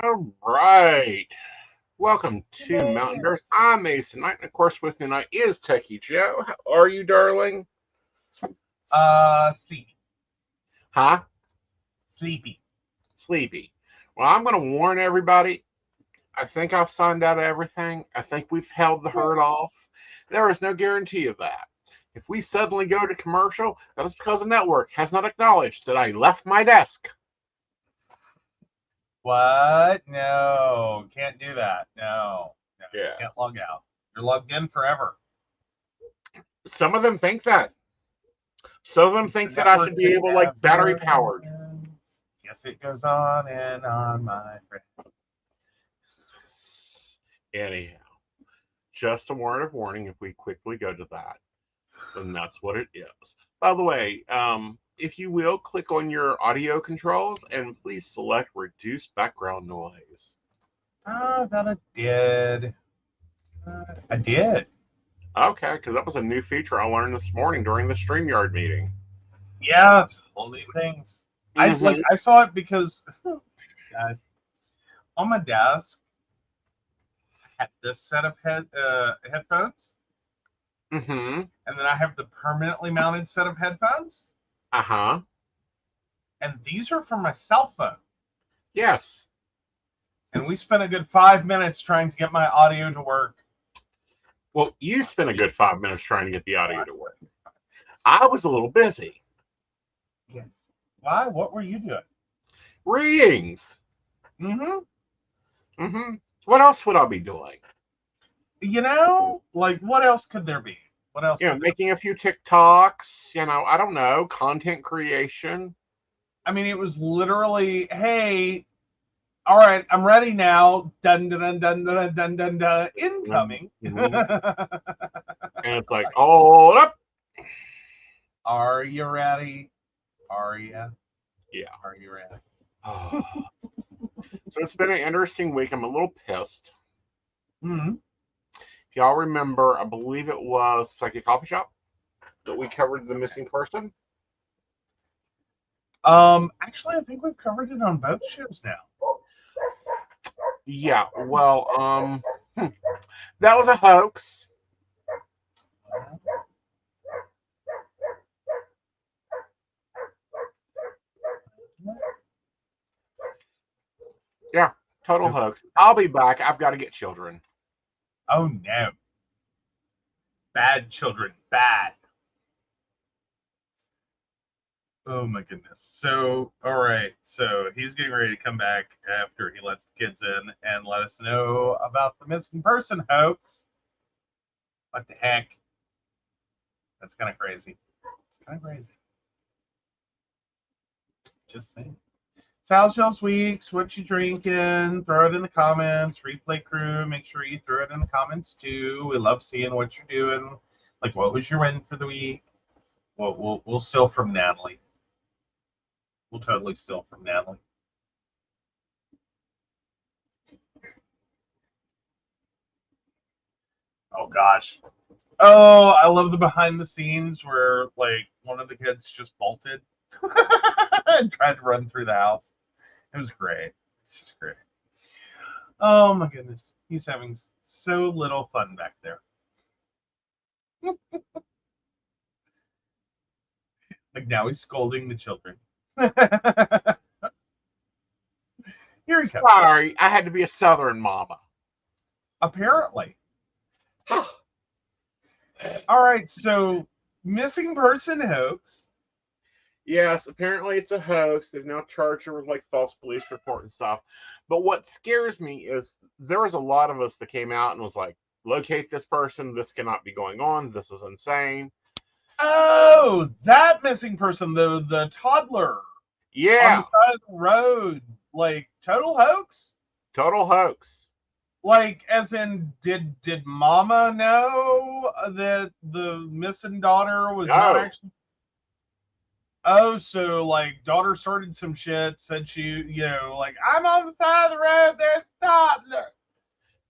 All right. Welcome to Mountain Bears. I'm Aeson, and of course with me tonight is Techie Joe. How are you, darling? Sleepy. Huh? Sleepy. Sleepy. Well, I'm going to warn everybody. I think I've signed out of everything. I think we've held the herd off. There is no guarantee of that. If we suddenly go to commercial, that is because the network has not acknowledged that I left my desk. What? No, can't do that. No, Yeah. You can't log out. You're logged in forever. Some of them think that. Some of them think that I should be able, like, battery powered. Yes, it goes on and on, my friend. Anyhow, just a word of warning if we quickly go to that, then that's what it is. By the way, if you will, click on your audio controls and please select reduce background noise. That I did. I did. Okay, because that was a new feature I learned this morning during the StreamYard meeting. Yeah, it's whole new things. Mm-hmm. I saw it because, guys, on my desk, I had this set of headphones. Mm-hmm. And then I have the permanently mounted set of headphones. Uh-huh. And these are for my cell phone. Yes. And we spent a good 5 minutes trying to get my audio to work. Well, you spent a good 5 minutes trying to get the audio to work. I was a little busy. Yes. Why? What were you doing? Readings. Mm-hmm. Mm-hmm. What else would I be doing? You know, like, what else could there be? What else? Making a few TikToks, I don't know, content creation. I mean, it was literally, hey, all right, I'm ready now. Dun dun dun dun dun dun dun. Incoming. Mm-hmm. And it's like, hold up. Are you ready? Are you? Yeah. Are you ready? Oh. So it's been an interesting week. I'm a little pissed. Mm-hmm. If y'all remember, I believe it was Psychic Coffee Shop that we covered the missing person. Actually, I think we've covered it on both shows now. Yeah, well, that was a hoax. Yeah, total hoax. I'll be back. I've got to get children. Oh, no. Bad children. Bad. Oh, my goodness. So, all right. So, he's getting ready to come back after he lets the kids in and let us know about the missing person hoax. What the heck? That's kind of crazy. It's kind of crazy. Just saying. So, how's y'all's weeks? What you drinking? Throw it in the comments. Replay crew, make sure you throw it in the comments too. We love seeing what you're doing. Like, what was your win for the week? Well, we'll steal from Natalie. We'll totally steal from Natalie. Oh gosh. Oh, I love the behind the scenes where like one of the kids just bolted and tried to run through the house. It was great. It's just great. Oh my goodness. He's having so little fun back there. Like now he's scolding the children. Here he comes. Sorry, I had to be a Southern mama. Apparently. All right, so missing person hoax. Yes, apparently it's a hoax. They've now charged her with like false police report and stuff. But what scares me is there was a lot of us that came out and was like, locate this person. This cannot be going on. This is insane. Oh, that missing person, the toddler on the Yeah, side of the road, like total hoax. total hoax. Like, as in, did Mama know that the missing daughter was not No, actually? Oh, so like daughter started some shit, said she, like I'm on the side of the road, there's a toddler,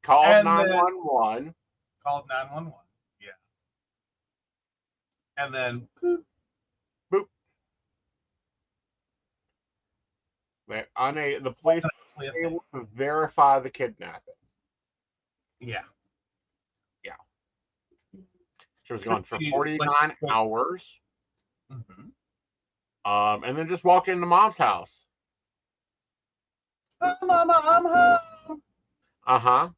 called and then 911. called 911. Yeah, and then boop. Boop. The police were able to verify the kidnapping. Yeah. Yeah. She was gone for 49 hours. Mm-hmm. And then just walk into mom's house. Oh, Mama, I'm home. Uh-huh.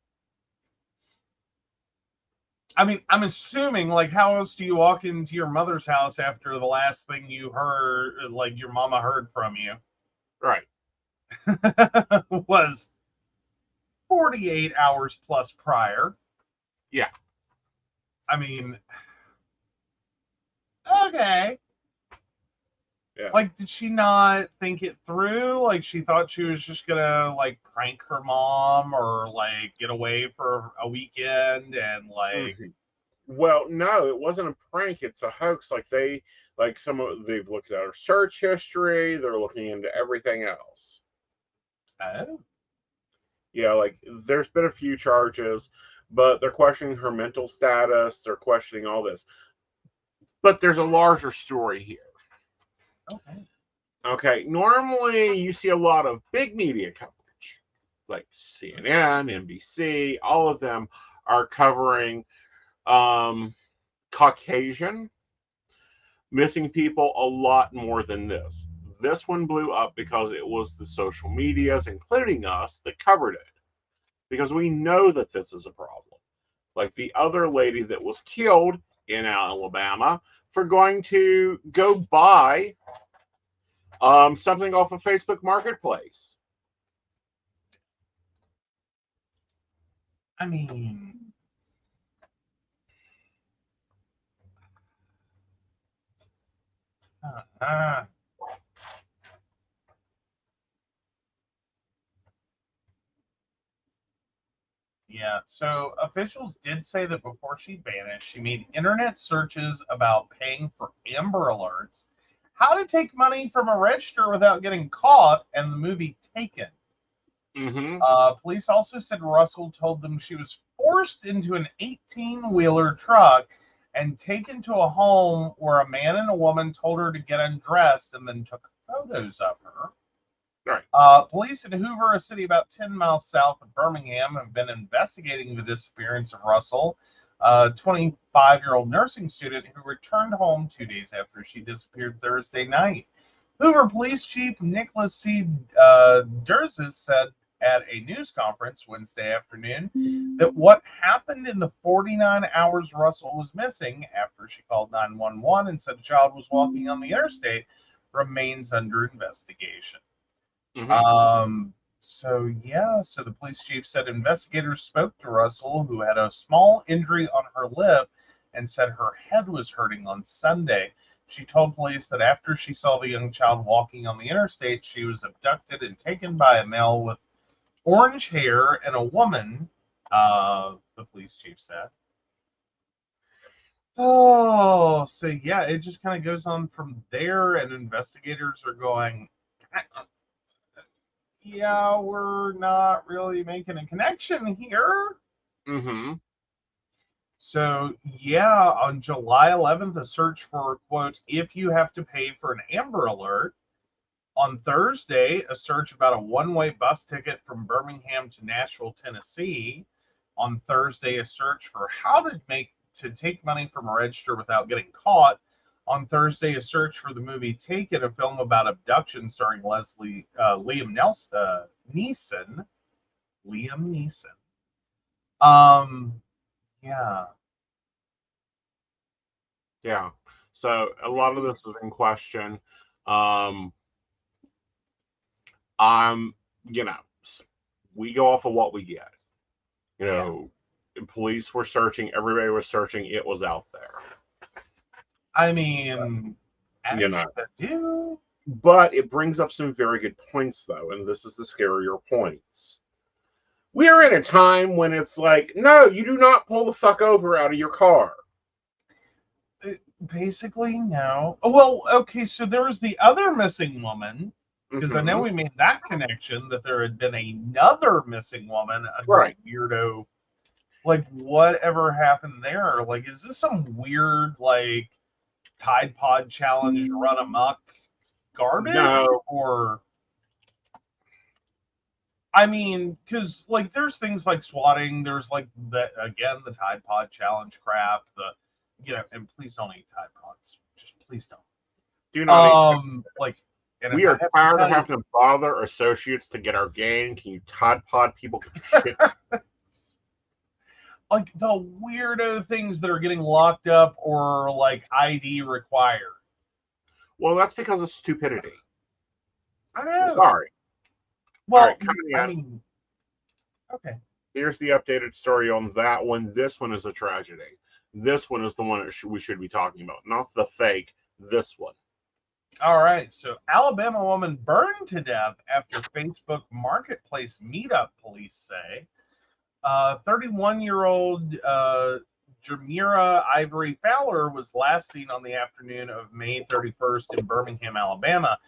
I mean, I'm assuming, like, how else do you walk into your mother's house after the last thing you heard, like, your mama heard from you? Right. Was 48 hours plus prior. Yeah. I mean, okay. Yeah. Like, did she not think it through? Like, she thought she was just gonna, like, prank her mom or, like, get away for a weekend and, like... Well, no, it wasn't a prank. It's a hoax. Like they've looked at her search history. They're looking into everything else. Oh. Yeah, like there's been a few charges, but they're questioning her mental status. They're questioning all this. But there's a larger story here. Okay. Okay, normally you see a lot of big media coverage, like CNN, NBC, all of them are covering Caucasian missing people a lot more than this. This one blew up because it was the social medias, including us, that covered it. Because we know that this is a problem. Like the other lady that was killed in Alabama for going to go buy something off of Facebook Marketplace. I mean... Yeah, so officials did say that before she vanished, she made internet searches about paying for Amber Alerts, how to take money from a register without getting caught, and the movie Taken. Mm-hmm. Police also said Russell told them she was forced into an 18-wheeler truck and taken to a home where a man and a woman told her to get undressed and then took photos of her. Right. Police in Hoover, a city about 10 miles south of Birmingham, have been investigating the disappearance of Russell, a 25-year-old nursing student who returned home 2 days after she disappeared Thursday night. Hoover Police Chief Nicholas C. Durzis said at a news conference Wednesday afternoon that what happened in the 49 hours Russell was missing after she called 911 and said a child was walking on the interstate remains under investigation. Mm-hmm. So the police chief said investigators spoke to Russell, who had a small injury on her lip, and said her head was hurting on Sunday. She told police that after she saw the young child walking on the interstate, she was abducted and taken by a male with orange hair and a woman, the police chief said. Oh, so yeah, it just kind of goes on from there, and investigators are going, yeah, we're not really making a connection here. Mm-hmm. So, yeah, on July 11th, a search for, quote, if you have to pay for an Amber Alert. On Thursday, a search about a one-way bus ticket from Birmingham to Nashville, Tennessee. On Thursday, a search for how to take money from a register without getting caught. On Thursday, a search for the movie Taken, a film about abduction starring Liam Neeson, Liam Neeson. Yeah. Yeah. So a lot of this was in question. I'm, you know, we go off of what we get. You know, police were searching, everybody was searching, it was out there. I mean, You know. do. But it brings up some very good points, though, and this is the scarier points. We are in a time when it's like, no, you do not pull the fuck over out of your car. Basically, no. Well, okay, so there was the other missing woman, because I know we made that connection that there had been another missing woman, Right. weirdo. Like, whatever happened there? Like, is this some weird, like, Tide Pod challenge run amok garbage? No. Or, I mean, because, like, there's things like swatting, there's, like, the Tide Pod challenge crap, and please don't eat Tide Pods. Just please don't. Do not eat. Like, and we are tired of having to bother associates to get our gain. Can you Tide Pod people shit? Like the weirdo things that are getting locked up or like ID required. Well, that's because of stupidity. I know. Sorry. Well, all right, coming in. I mean, okay. Here's the updated story on that one. This one is a tragedy. This one is the one that we should be talking about, not the fake. This one. All right. So, Alabama woman burned to death after Facebook Marketplace meetup, police say. 31-year-old Jamira Ivory Fowler was last seen on the afternoon of May 31st in Birmingham, Alabama,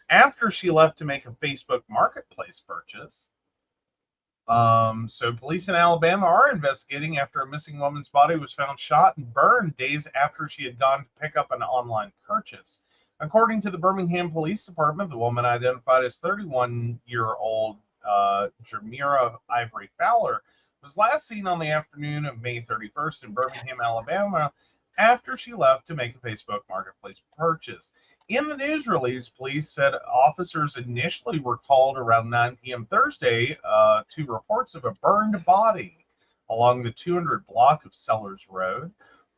after she left to make a Facebook Marketplace purchase. So police in Alabama are investigating after a missing woman's body was found shot and burned days after she had gone to pick up an online purchase. According to the Birmingham Police Department, the woman identified as 31-year-old Jamira Ivory Fowler was last seen on the afternoon of May 31st in Birmingham, Alabama, after she left to make a Facebook Marketplace purchase. In the news release, police said officers initially were called around 9 p.m. Thursday to reports of a burned body along the 200 block of Sellers Road.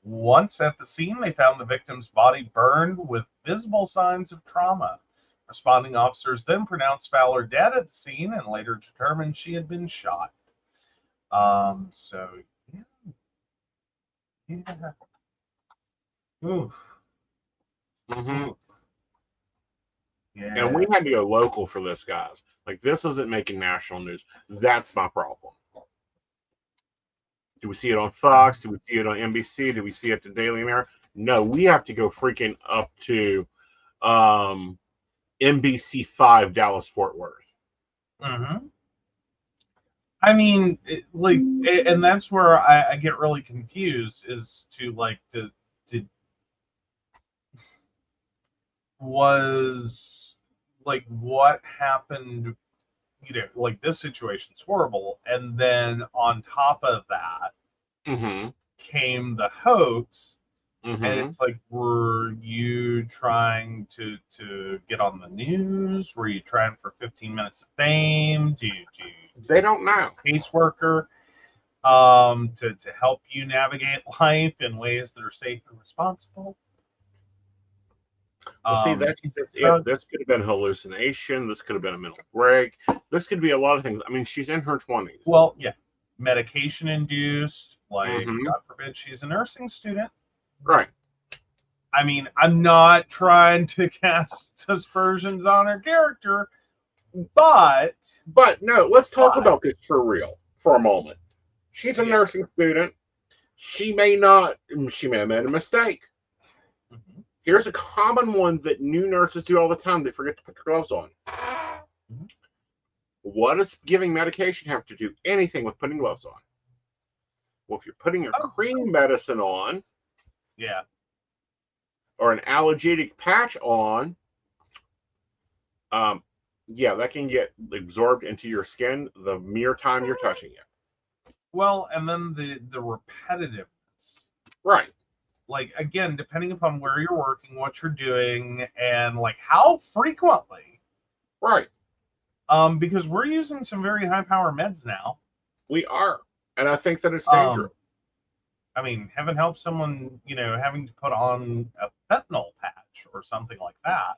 Once at the scene, they found the victim's body burned with visible signs of trauma. Responding officers then pronounced Fowler dead at the scene and later determined she had been shot. So, yeah. Oof. Mm-hmm. Yeah. And we had to go local for this, guys. Like, this isn't making national news. That's my problem. Do we see it on Fox? Do we see it on NBC? Do we see it at the Daily Mirror? No, we have to go freaking up to NBC5 Dallas Fort Worth. Mm-hmm. I mean, and that's where I get really confused is was like what happened, like this situation's horrible, and then on top of that came the hoax. And it's like, were you trying to get on the news? Were you trying for 15 minutes of fame? They don't know. Caseworker to help you navigate life in ways that are safe and responsible. Well, see, that's just it. This could have been hallucination. This could have been a mental break. This could be a lot of things. I mean, she's in her 20s. Well, yeah. Medication induced. Like, God forbid she's a nursing student. Right. I mean, I'm not trying to cast aspersions on her character, but no, let's talk about this for real for a moment. She's a nursing student. She may have made a mistake. Here's a common one that new nurses do all the time. They forget to put their gloves on. What does giving medication have to do anything with putting gloves on? Well, if you're putting your cream medicine on, or an allergic patch on, that can get absorbed into your skin the mere time you're touching it. Well, and then the repetitiveness. Right. Like, again, depending upon where you're working, what you're doing, and like how frequently. Right. Because we're using some very high power meds now. We are. And I think that it's dangerous. I mean, heaven help someone, having to put on a fentanyl patch or something like that.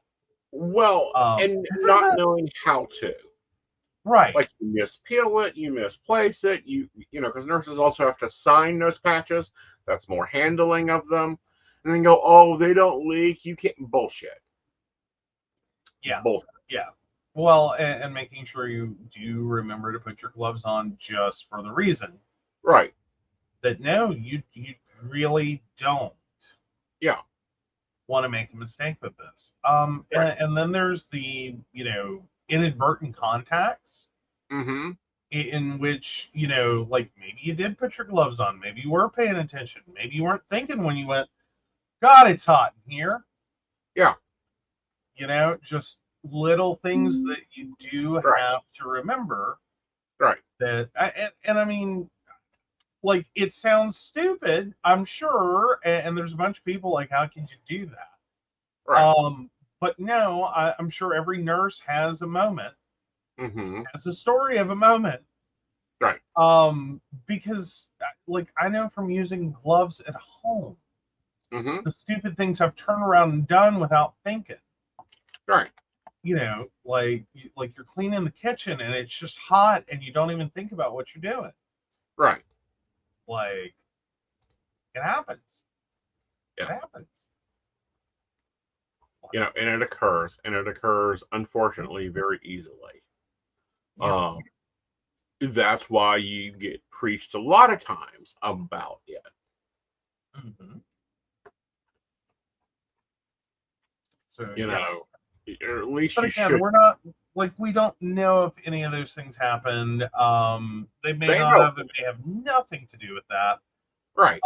Well, and not knowing how to. Right. Like you mispeel it, you misplace it, because nurses also have to sign those patches. That's more handling of them. And then go, oh, they don't leak. You can't. Bullshit. Yeah. Bullshit. Yeah. Well, and making sure you do remember to put your gloves on just for the reason. Right. That no, you really don't. Yeah. Want to make a mistake with this. Right. And then there's the, inadvertent contacts. Mm-hmm. In which, like maybe you did put your gloves on, maybe you were paying attention, maybe you weren't thinking when you went, God, it's hot in here. Yeah. Just little things that you do have to remember. Right. That, and I mean, like, it sounds stupid, I'm sure, and there's a bunch of people like, how can you do that? Right. But no, I'm sure every nurse has a moment, Mm-hmm. has a story of a moment. Right. Because like I know from using gloves at home, Mm-hmm. the stupid things I've turned around and done without thinking. Right. Like you're cleaning the kitchen and it's just hot and you don't even think about what you're doing. Right. Like it happens. Yeah. It happens. And it occurs unfortunately very easily. Yeah. That's why you get preached a lot of times about it. Mm-hmm. So at least but you again, should. we're not like we don't know if any of those things happened. They may not know. have. It may have nothing to do with that. Right.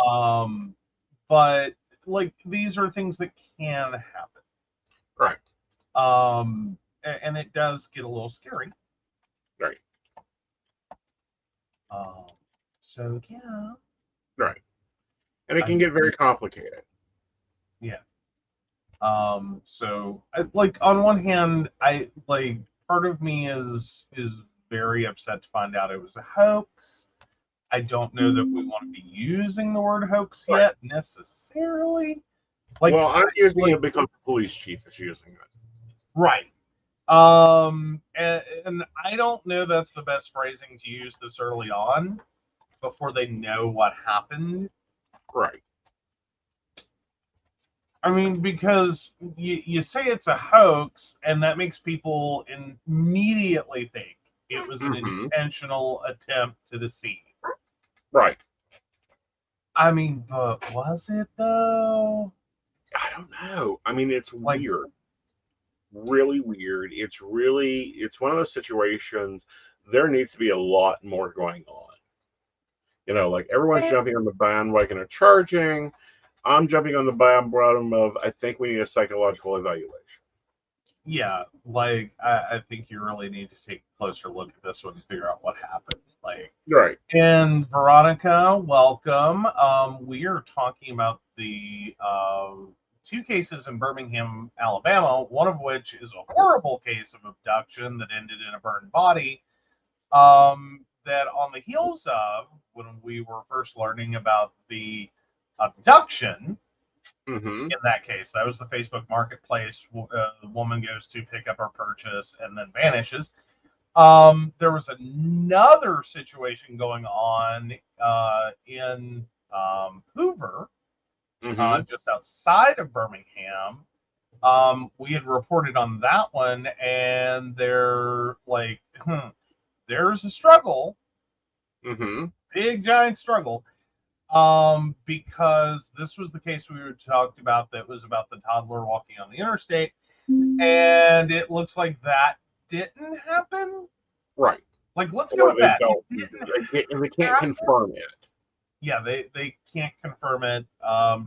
But like these are things that can happen. Right. And it does get a little scary. Right. So yeah. Right. And it can get very complicated. Yeah. So like on one hand, I like part of me is very upset to find out it was a hoax. I don't know that we want to be using the word hoax yet necessarily. Like, well, I'm using it because the police chief is using it. Right. And I don't know that's the best phrasing to use this early on before they know what happened. Right. I mean, because you say it's a hoax, and that makes people immediately think it was an intentional attempt to deceive. Right. I mean, but was it though? I don't know. I mean, it's weird. Really weird. It's one of those situations. There needs to be a lot more going on. Like everyone's jumping on the bandwagon of charging. I'm jumping on the bandwagon of I think we need a psychological evaluation. Yeah, like I think you really need to take a closer look at this one and figure out what happened. Like, right. And Veronica, welcome. We are talking about the two cases in Birmingham, Alabama, one of which is a horrible case of abduction that ended in a burned body. That on the heels of when we were first learning about the abduction, in that case, that was the Facebook marketplace. The woman goes to pick up her purchase and then vanishes. There was another situation going on in Hoover, just outside of Birmingham. We had reported on that one, and they're like, there's a struggle, big giant struggle, because this was the case we talked about that was about the toddler walking on the interstate, and it looks like that didn't happen. Right. Like, let's go with that. They can't confirm it. Yeah, they can't confirm it.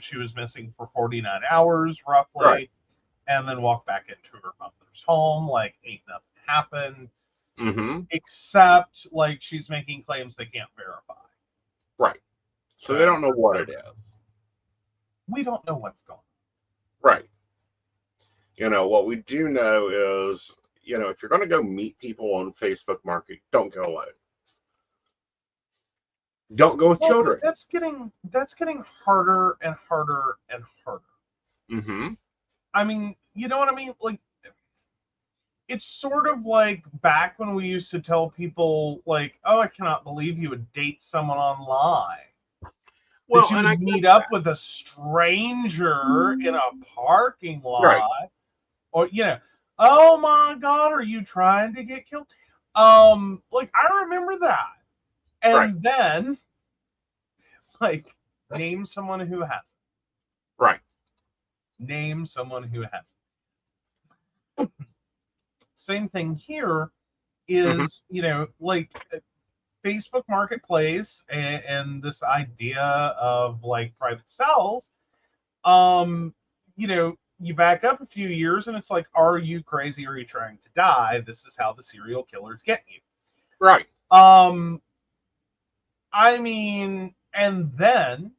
She was missing for 49 hours, roughly, right. And then walked back into her mother's home. Like, ain't nothing happened. Except, like, she's making claims they can't verify. Right. So they don't know what it is. We don't know what's going on. Right. What we do know is, if you're going to go meet people on Facebook Market, don't go alone. Don't go with children. That's getting harder and harder and harder. Mm-hmm. I mean, you know what I mean? Like, it's sort of like back when we used to tell people, like, oh, I cannot believe you would date someone online. Well, That you and I would get meet up with a stranger in a parking right. lot. Or, oh my God, are you trying to get killed? Like, I remember that. Right. And then, like, name someone who hasn't. Right. Name someone who hasn't. Same thing here Mm-hmm. is, like Facebook Marketplace and this idea of like private cells. You back up a few years and it's like, are you crazy? Are you trying to die? This is how the serial killers get you. Right. I mean, and then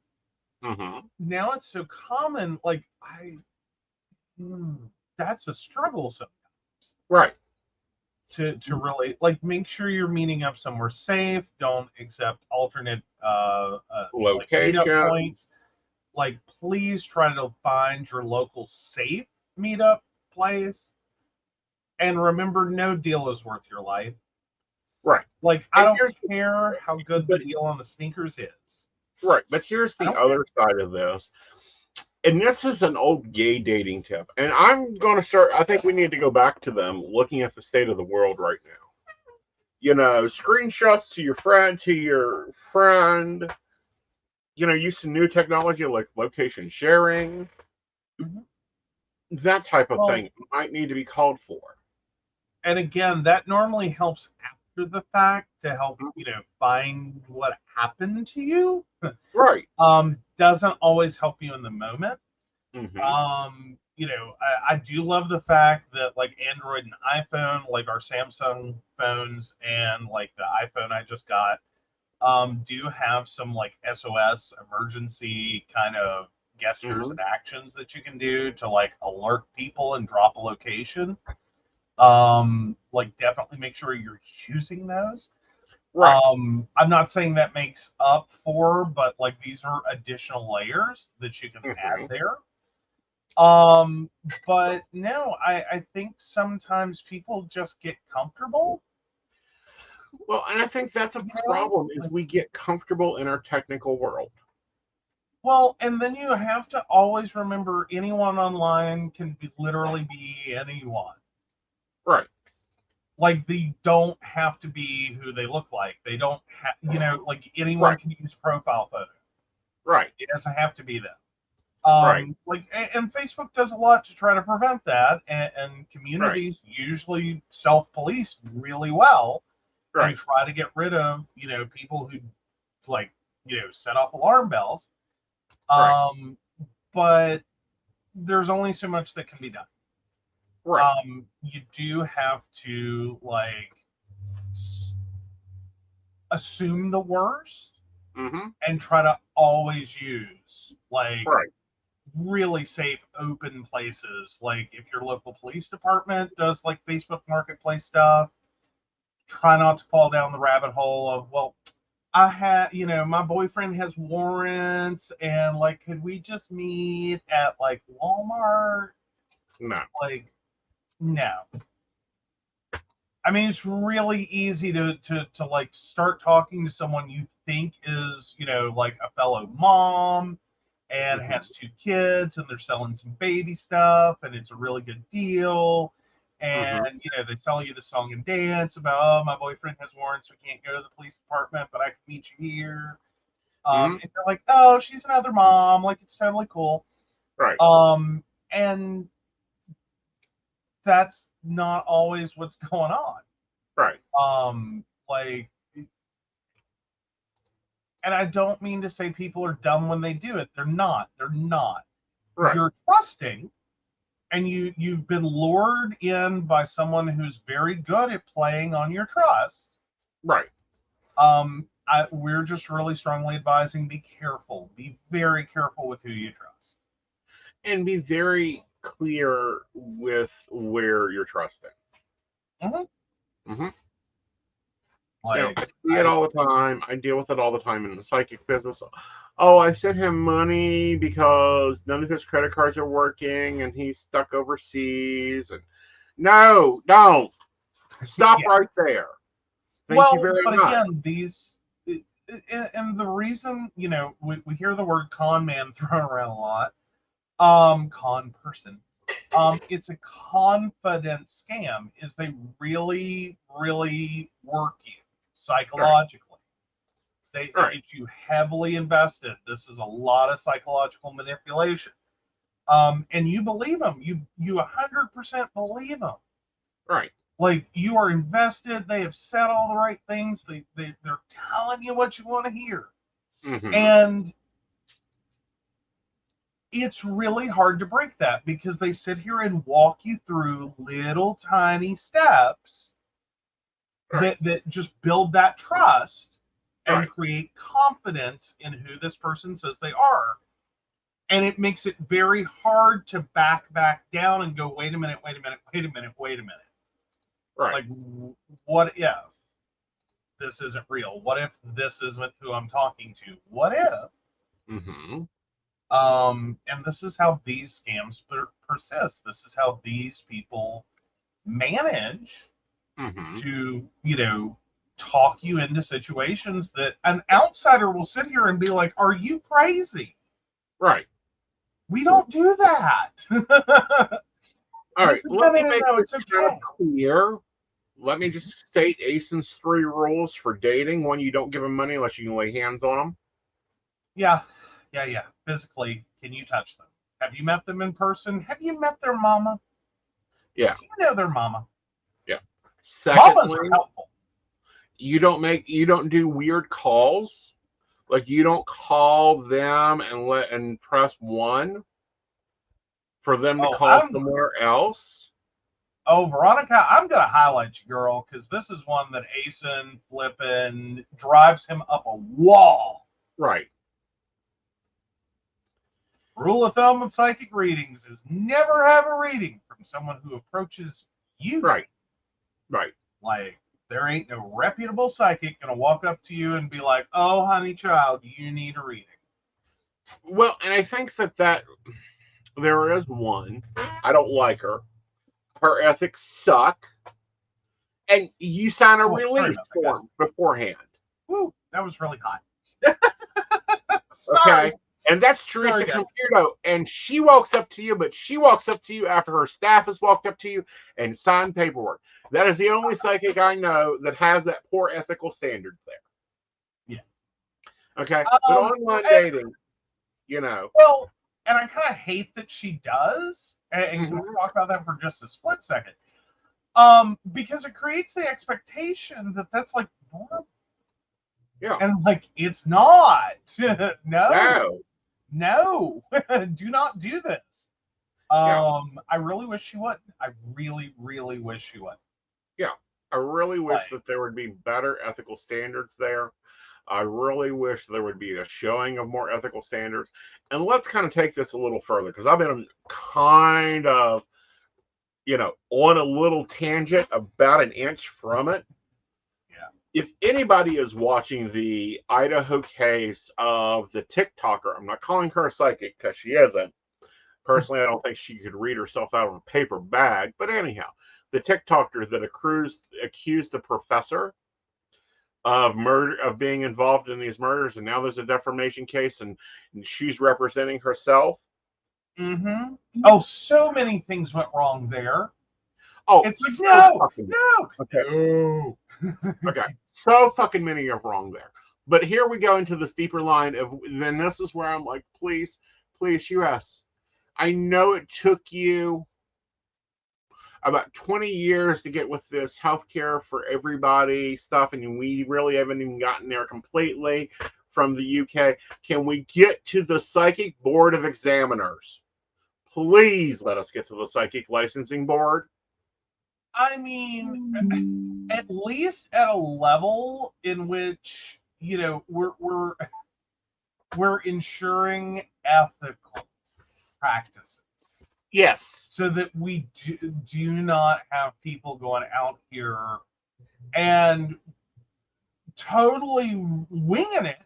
Mm-hmm. now it's so common, like that's a struggle sometimes. Right. To really like make sure you're meeting up somewhere safe. Don't accept alternate like meetup Location. points. Like, please try to find your local safe meetup place. And remember, no deal is worth your life. Right. Like, I And don't here's care how good the but deal on the sneakers is. right, but here's I the don't care. other side of this. And this is an old gay dating tip. And I'm going to start, I think we need to go back to them looking at the state of the world right now. Screenshots to your friend, use some new technology like location sharing, Mhm. that type of Well, thing might need to be called for. and again, that normally helps after the fact to help, find what happened to you. Right. Doesn't always help you in the moment. Mm-hmm. I do love the fact that like Android and iPhone, like our Samsung phones and like the iPhone I just got, do have some like SOS emergency kind of gestures Mm-hmm. and actions that you can do to like alert people and drop a location. Like definitely make sure you're using those. Right. I'm not saying that makes up for, but like these are additional layers that you can Mm-hmm. add there. But no, I think sometimes people just get comfortable, Well, and I think that's a problem is like, we get comfortable in our technical world. well, and then you have to always remember anyone online can literally be anyone. Right. Like they don't have to be who they look like. They don't have, like anyone Right. can use profile photo. Right. It doesn't have to be them. Right. Like, and Facebook does a lot to try to prevent that, and Right. communities usually self-police really well and Right. try to get rid of, people who like, set off alarm bells. Right. Um, but there's only so much that can be done. Right. You do have to like assume the worst Mm-hmm. and try to always use like Right. really safe open places. Like if your local police department does like Facebook Marketplace stuff, try not to fall down the rabbit hole of, well, I had, my boyfriend has warrants and like, could we just meet at like Walmart? No. Like, no. I mean, it's really easy to like start talking to someone you think is, like a fellow mom and Mm-hmm. has 2 kids and they're selling some baby stuff and it's a really good deal. Mm-hmm. And, they sell you the song and dance about, oh, my boyfriend has warrants. We can't go to the police department, but I can meet you here. Mm-hmm. And you're like, oh, she's another mom. Like, it's totally cool. Right. And that's not always what's going on. Right. Like, and I don't mean to say people are dumb when they do it. They're not. They're not. Right. You're trusting, and you've been lured in by someone who's very good at playing on your trust. Right. We're just really strongly advising: be careful. Be very careful with who you trust. And be very clear with where you're trusting. Mm-hmm. Mm-hmm. Like, I see it all the time. I deal with it all the time in the psychic business. Oh, I sent him money because none of his credit cards are working and he's stuck overseas. And no, don't stop yeah. right there. Thank you Well, very but much. again, and the reason, we hear the word con man thrown around a lot. Con person. It's a confidence scam. Is they really, really work you Right, psychologically. They right, get you heavily invested. This is a lot of psychological manipulation. And you believe them. You 100% believe them. right. Like, you are invested. They have said all the right things. They're telling you what you want to hear. Mm-hmm. And it's really hard to break that because they sit here and walk you through little tiny steps Right, that just build that trust and right, create confidence in who this person says they are. And it makes it very hard to back down and go, wait a minute, wait a minute, wait a minute, wait a minute. right. Like, what if this isn't real? What if this isn't who I'm talking to? What if? Mm-hmm. And this is how these scams persist. This is how these people manage Mm-hmm. to, talk you into situations that an outsider will sit here and be like, "Are you crazy? Right. We don't do that." All And right. it's like, no, Let no, me no, make no, this it's kind of okay. clear. Let me just state Aeson's 3 rules for dating. One, you don't give them money unless you can lay hands on them. Yeah, yeah, yeah. Physically, can you touch them? Have you met them in person? Have you met their mama? Yeah, Do you know their mama? yeah. Mamas are Secondly, helpful. you don't do weird calls. Like you don't call them and press 1 for them to Oh, call somewhere else. Veronica, I'm gonna highlight you, girl, because this is one that Aeson flipping drives him up a wall. Right, Rule of thumb with psychic readings is never have a reading from someone who approaches you. right, right. Like, there ain't no reputable psychic gonna walk up to you and be like, "Oh, honey child, you need a reading." Well, and I think that there is one. I don't like her. Her ethics suck. And you sign a Oh, sorry release about that, guys. form beforehand. Woo, that was really hot. Sorry, Okay. And that's sorry, Teresa guys. Computo. And she walks up to you, but she walks up to you after her staff has walked up to you and signed paperwork. That is the only psychic I know that has that poor ethical standard there. Yeah. Okay. But online And, dating, you know. well, and I kind of hate that she does. And can we Mm-hmm. talk about that for just a split second? Because it creates the expectation that that's like normal. Yeah. And like, it's not. No, No. no, do not do this. Yeah. I really wish she wouldn't. I really, really wish she wouldn't. Yeah. I really wish Like, that there would be better ethical standards there. I really wish there would be a showing of more ethical standards. And let's kind of take this a little further because I've been kind of, on a little tangent about an inch from it. yeah. If anybody is watching the Idaho case of the TikToker, I'm not calling her a psychic because she isn't. Personally, I don't think she could read herself out of a paper bag. But anyhow, the TikToker that accused the professor of murder, of being involved in these murders, and now there's a defamation case, and she's representing herself. Mm-hmm. Oh, so many things went wrong there. Oh, It's like, so no, fucking no, okay, no. okay, so fucking many of wrong there. But here we go into this deeper line of. Then this is where I'm like, please, please, US. I know it took you about 20 years to get with this healthcare for everybody stuff, and we really haven't even gotten there completely from the UK. Can we get to the Psychic Board of Examiners? Please let us get to the Psychic Licensing Board. I mean, at least at a level in which, we're ensuring ethical practices. Yes. So that we do not have people going out here and totally winging it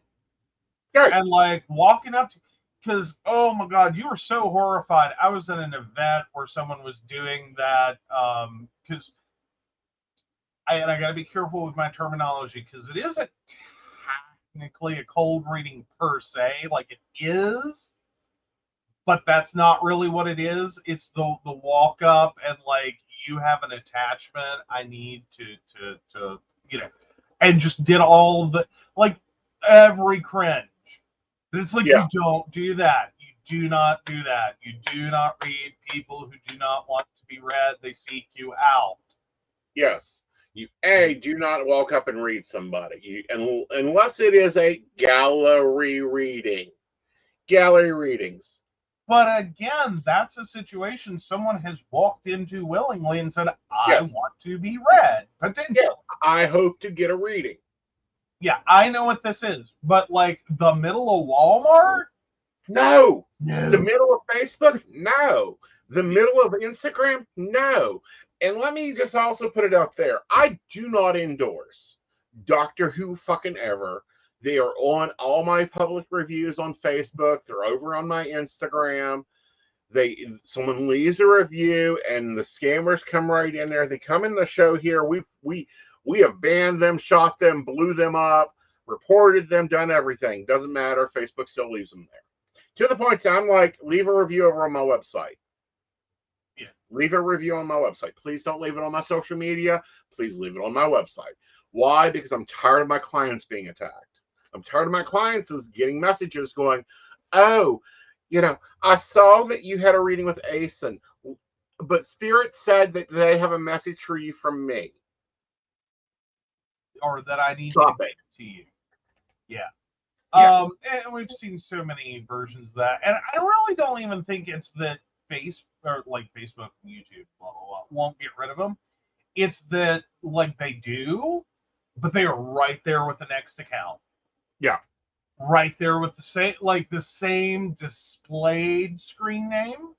Right. and like walking up to, because oh my god, you were so horrified. I was at an event where someone was doing that because I got to be careful with my terminology because it isn't technically a cold reading per se, like it is, but that's not really what it is. It's the walk up and like you have an attachment. I need to you know, and just did all the like every cringe. It's like Yeah. you don't do that. You do not do that. You do not read people who do not want to be read. They seek you out. Yes. You do not walk up and read somebody. Unless it is a gallery reading. Gallery readings. But again, that's a situation someone has walked into willingly and said, I Yes. want to be read, potentially. Yeah. I hope to get a reading. Yeah, I know what this is. But like the middle of Walmart? No. No. The middle of Facebook? No. The middle of Instagram? No. And let me just also put it out there. I do not endorse Doctor Who fucking ever. They are on all my public reviews on Facebook. They're over on my Instagram. Someone leaves a review and the scammers come right in there. They come in the show here. We have banned them, shot them, blew them up, reported them, done everything. Doesn't matter. Facebook still leaves them there. To the point that I'm like, leave a review over on my website. Yeah. Leave a review on my website. Please don't leave it on my social media. Please leave it on my website. Why? Because I'm tired of my clients being attacked. I'm tired of my clients getting messages going, oh, I saw that you had a reading with Aeson, but Spirit said that they have a message for you from me. Or that I need Stop to it. give to you. Yeah. Yeah. And we've seen so many versions of that. And I really don't even think it's that Facebook, YouTube, blah, blah, blah, won't get rid of them. It's that like they do, but they are right there with the next account. Yeah. Right there with the same displayed screen name,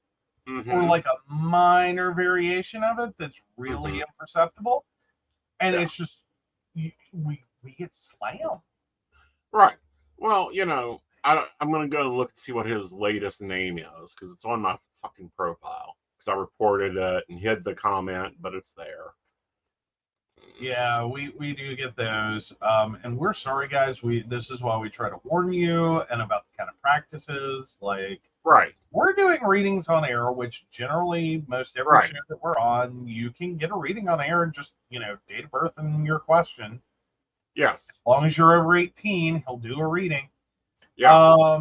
or like a minor variation of it that's really imperceptible. And it's just we get slammed. Right. Well, I'm going to go and look and see what his latest name is because it's on my fucking profile. Because I reported it and hid the comment, but it's there. Yeah, we do get those, and we're sorry, guys. This is why we try to warn you and about the kind of practices. Like, right, we're doing readings on air, which generally most every show that we're on, you can get a reading on air and just date of birth and your question. Yes. As long as you're over 18, he'll do a reading. Yeah.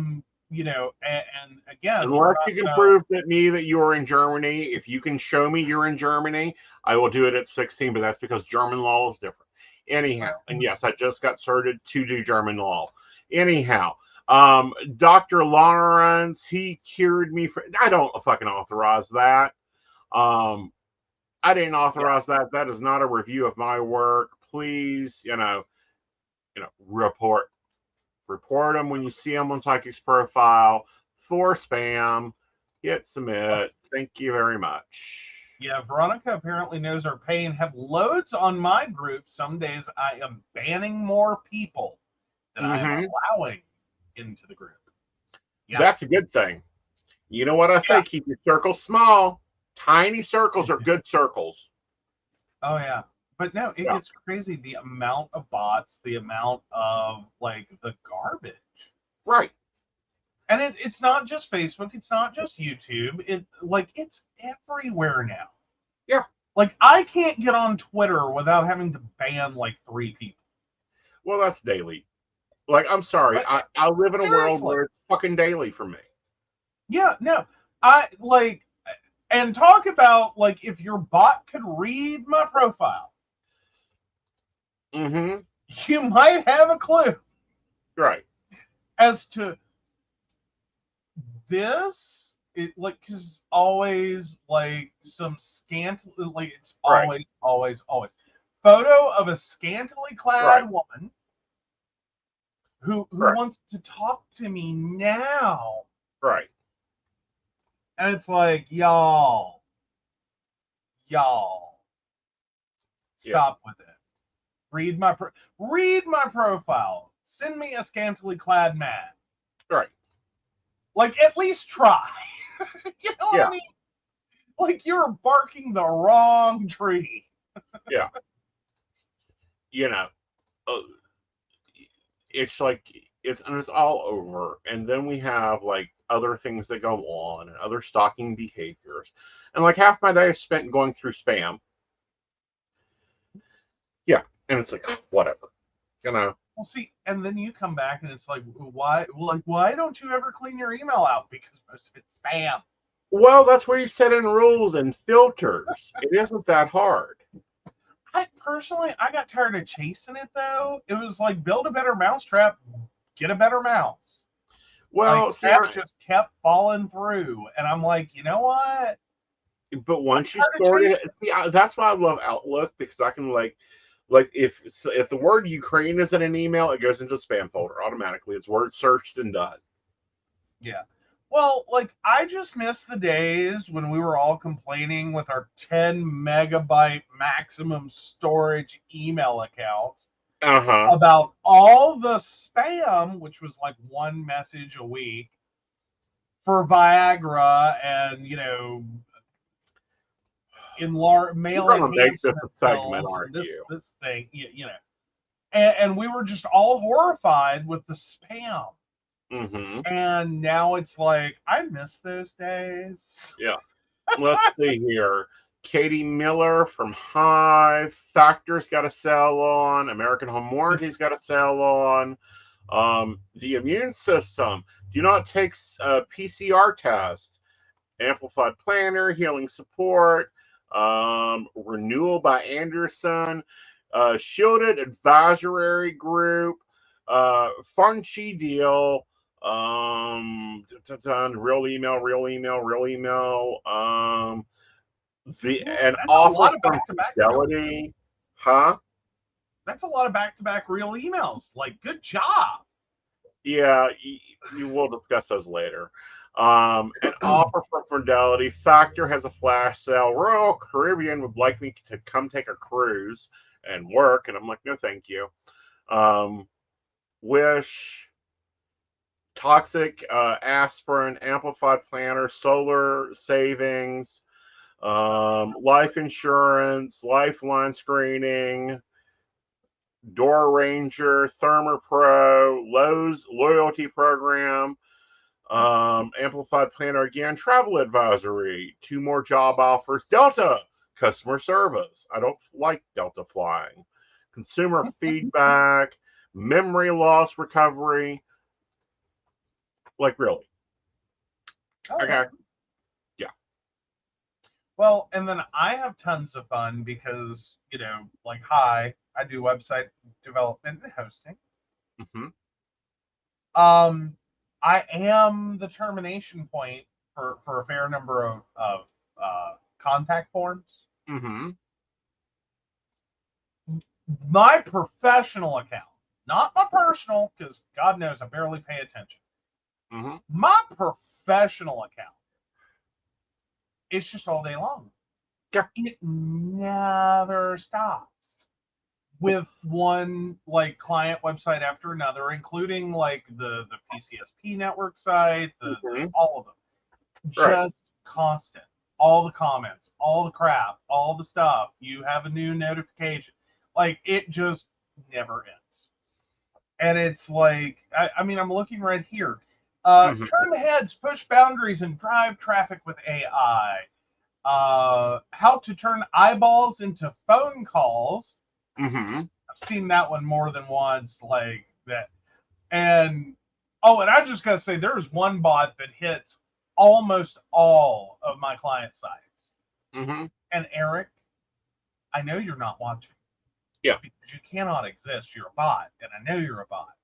And again, unless you can prove that you are in Germany, if you can show me you're in Germany, I will do it at 16, but that's because German law is different. Anyhow, and yes, I just got started to do German law. Anyhow, Dr. Lawrence, he cured me for, I don't fucking authorize that. I didn't authorize that. That is not a review of my work. Please, report them when you see them on Psychic's profile for spam. Hit submit. Thank you very much. Yeah, Veronica apparently knows our pain. Have loads on my group. Some days I am banning more people than I am allowing into the group. Yeah. That's a good thing. You know what I say? Keep your circles small. Tiny circles are good circles. Oh, yeah. But no, it gets crazy. The amount of bots, the amount of like the garbage. Right. And it's not just Facebook. It's not just YouTube. It's everywhere now. Yeah. Like I can't get on Twitter without having to ban like 3 people. Well, that's daily. Like, I'm sorry. I live in a world where it's fucking daily for me. Yeah, no. And talk about like if your bot could read my profile. You might have a clue. Right. As to this, because always like some it's always photo of a scantily clad woman who wants to talk to me now. Right. And it's like, y'all, stop with it. Read my profile. Send me a scantily clad man. Right. Like, at least try. You know what Yeah. I mean? Like, you're barking the wrong tree. Yeah. You know, it's like it's all over, and then we have like other things that go on and other stalking behaviors, and like half my day is spent going through spam. Yeah, and it's like whatever, you know. Well, see, and then you come back and it's like, why don't you ever clean your email out? Because most of it's spam. Well, that's where you set in rules and filters. It isn't that hard. I got tired of chasing it though. It was like, build a better mousetrap, get a better mouse. Well, Like, see, crap just kept falling through, and I'm like, you know what? but once you sort it, see, that's why I love Outlook, because I can like if the word Ukraine is in an email, it goes into spam folder automatically. It's word searched and done. Yeah. Well, like, I just miss the days when we were all complaining with our 10 megabyte maximum storage email accounts about all the spam, which was like one message a week for Viagra and, you know, male You're gonna make this enhancement a segment, pills aren't and you? this thing, you know. And we were just all horrified with the spam. Mm-hmm. And now it's like, I miss those days. Yeah. Let's see here. Katie Miller from Hive. Factor's got a sale on. American Home Warranty's got a sale on. The immune system. Do not take a PCR test. Amplified Planner, Healing Support, Renewal by Anderson, Shielded Advisory Group, Funchi Deal, real email, an That's a offer lot of from back-to-back Fidelity, huh? That's a lot of back-to-back real emails. Like, good job. Yeah, you will discuss those later. An offer from Fidelity. Factor has a flash sale. Royal Caribbean would like me to come take a cruise and work, and I'm like, no, thank you. Wish, Toxic Aspirin, Amplified Planner, Solar Savings, Life Insurance, Lifeline Screening, Door Ranger, Thermopro, Lowe's Loyalty Program, Amplified Planner again, Travel Advisory, 2 more job offers, Delta Customer Service. I don't like Delta flying. Consumer Feedback, Memory Loss Recovery. Like, really? Okay. Yeah. Well, and then I have tons of fun because, you know, like, I do website development and hosting. Mm-hmm. I am the termination point for a fair number of contact forms. Mm-hmm. My professional account, not my personal, because God knows I barely pay attention. Mm-hmm. My professional account, it's just all day long. Yeah. It never stops. With one like client website after another, including like the PCSP network site, all of them, just constant. All the comments, all the crap, all the stuff. You have a new notification. Like, it just never ends. And it's like, I mean, I'm looking right here. Turn heads, push boundaries, and drive traffic with AI. How to turn eyeballs into phone calls. Mm-hmm. I've seen that one more than once, like that. And and I just gotta say, there's one bot that hits almost all of my client sites. Mm-hmm. And Eric, I know you're not watching. Yeah. Because you cannot exist. You're a bot, and I know you're a bot.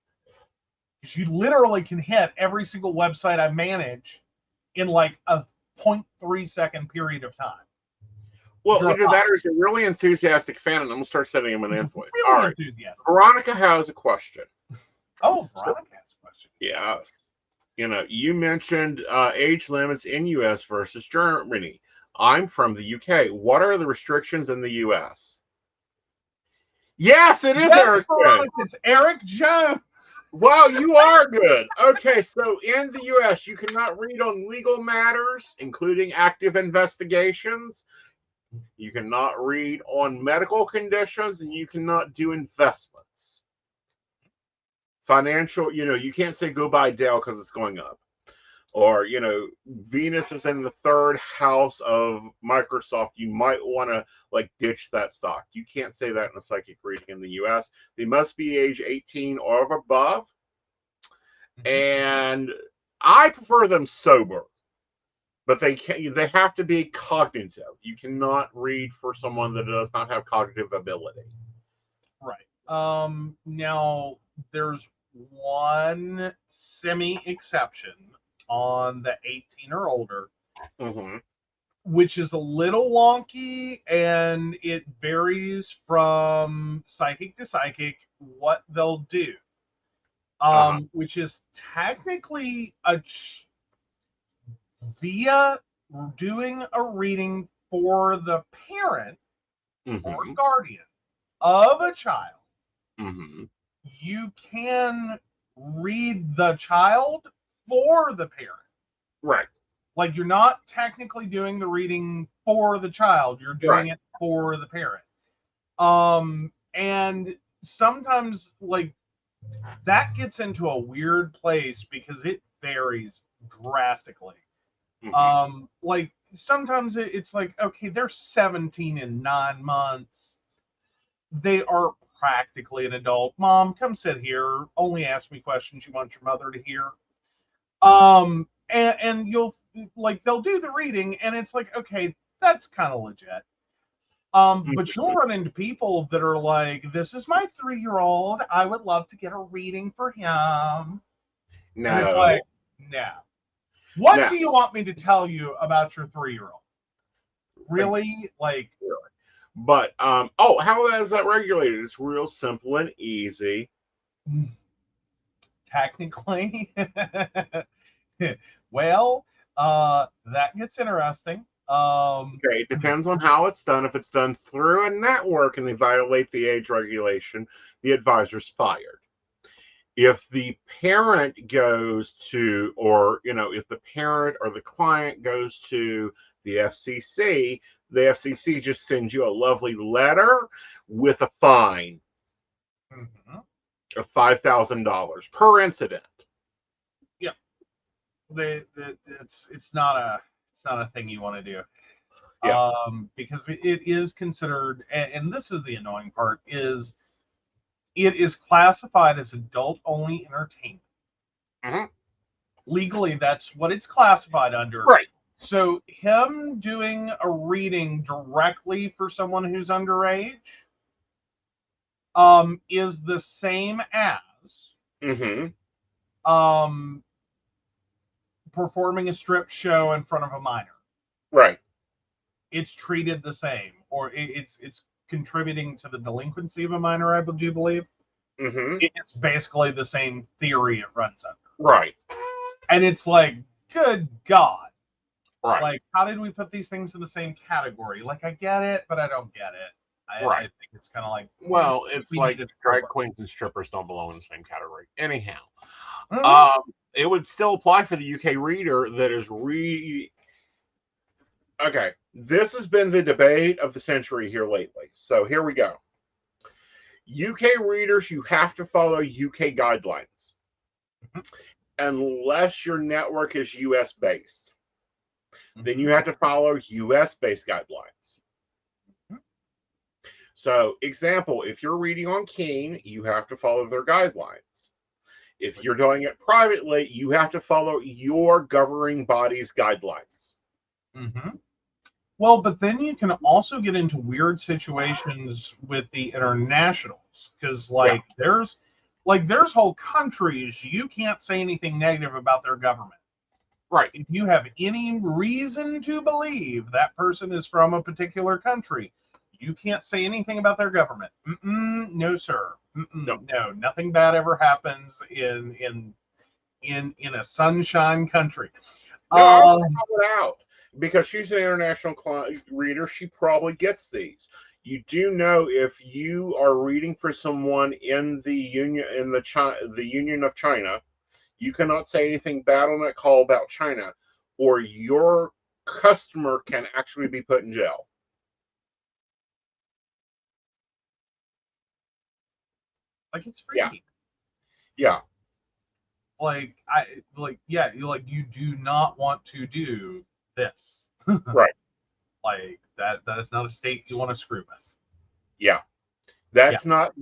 Because you literally can hit every single website I manage in like a 0.3 second period of time. Well, either that or he's a really enthusiastic fan, and I'm going to start sending him an invoice. Really all right. Enthusiastic. Veronica has a question. Oh, Veronica has a question. Yes. You mentioned age limits in U.S. versus Germany. I'm from the UK. What are the restrictions in the U.S.? Yes, it is Yes, Eric Jones. Veronica, it's Eric Jones. Wow, you are good. Okay, so in the U.S., you cannot read on legal matters, including active investigations. You cannot read on medical conditions, and you cannot do investments. Financial, you can't say go buy Dell because it's going up. Or, Venus is in the third house of Microsoft. You might want to ditch that stock. You can't say that in a psychic reading in the US. They must be age 18 or above. And I prefer them sober. But they have to be cognitive. You cannot read for someone that does not have cognitive ability. Right. Now there's one semi-exception on the 18 or older, which is a little wonky, and it varies from psychic to psychic what they'll do. Which is technically via doing a reading for the parent or guardian of a child. You can read the child for the parent. Right. Like, you're not technically doing the reading for the child, you're doing it for the parent. And sometimes that gets into a weird place because it varies drastically. Sometimes it's like, okay, they're 17 and 9 months. They are practically an adult. Mom, come sit here. Only ask me questions you want your mother to hear. And you'll they'll do the reading, and it's like, okay, that's kind of legit. But you'll run into people that are like, this is my 3-year-old. I would love to get a reading for him. No. And it's like, no. What do you want me to tell you about your 3-year-old? Really? But how is that regulated? It's real simple and easy. Technically. Well, that gets interesting. Okay, it depends on how it's done. If it's done through a network and they violate the age regulation, the advisor's fired. If the parent goes to, or if the parent or the client goes to the FCC just sends you a lovely letter with a fine of $5,000 per incident. Yeah, it's not a thing you want to do. Yeah. Because it is considered, and this is the annoying part, is it is classified as adult-only entertainment. Legally, that's what it's classified under. Right. So him doing a reading directly for someone who's underage is the same as performing a strip show in front of a minor. Right. It's treated the same, or it's contributing to the delinquency of a minor, I do believe. It's basically the same theory it runs under. Right. And it's like, good God. Right. How did we put these things in the same category? I get it, but I don't get it. I think it's kind of like, well, it's like drag queens and strippers don't belong in the same category. Anyhow, it would still apply for the UK reader that is Okay, this has been the debate of the century here lately. So here we go. UK readers, you have to follow UK guidelines. Unless your network is US based. Then you have to follow US based guidelines. So, example, if you're reading on Keen, you have to follow their guidelines. If you're doing it privately, you have to follow your governing body's guidelines. Well, but then you can also get into weird situations with the internationals, because there's whole countries you can't say anything negative about their government. Right. If you have any reason to believe that person is from a particular country, you can't say anything about their government. No, sir. No, nothing bad ever happens in in a sunshine country. No, I was call it out because she's an international reader. She probably gets these. You do know if you are reading for someone in the Union of China, you cannot say anything bad on that call about China, or your customer can actually be put in jail. Like, it's freaky. Yeah. You do not want to do this. Right. Like, that is not a state you want to screw with. Yeah. That's not,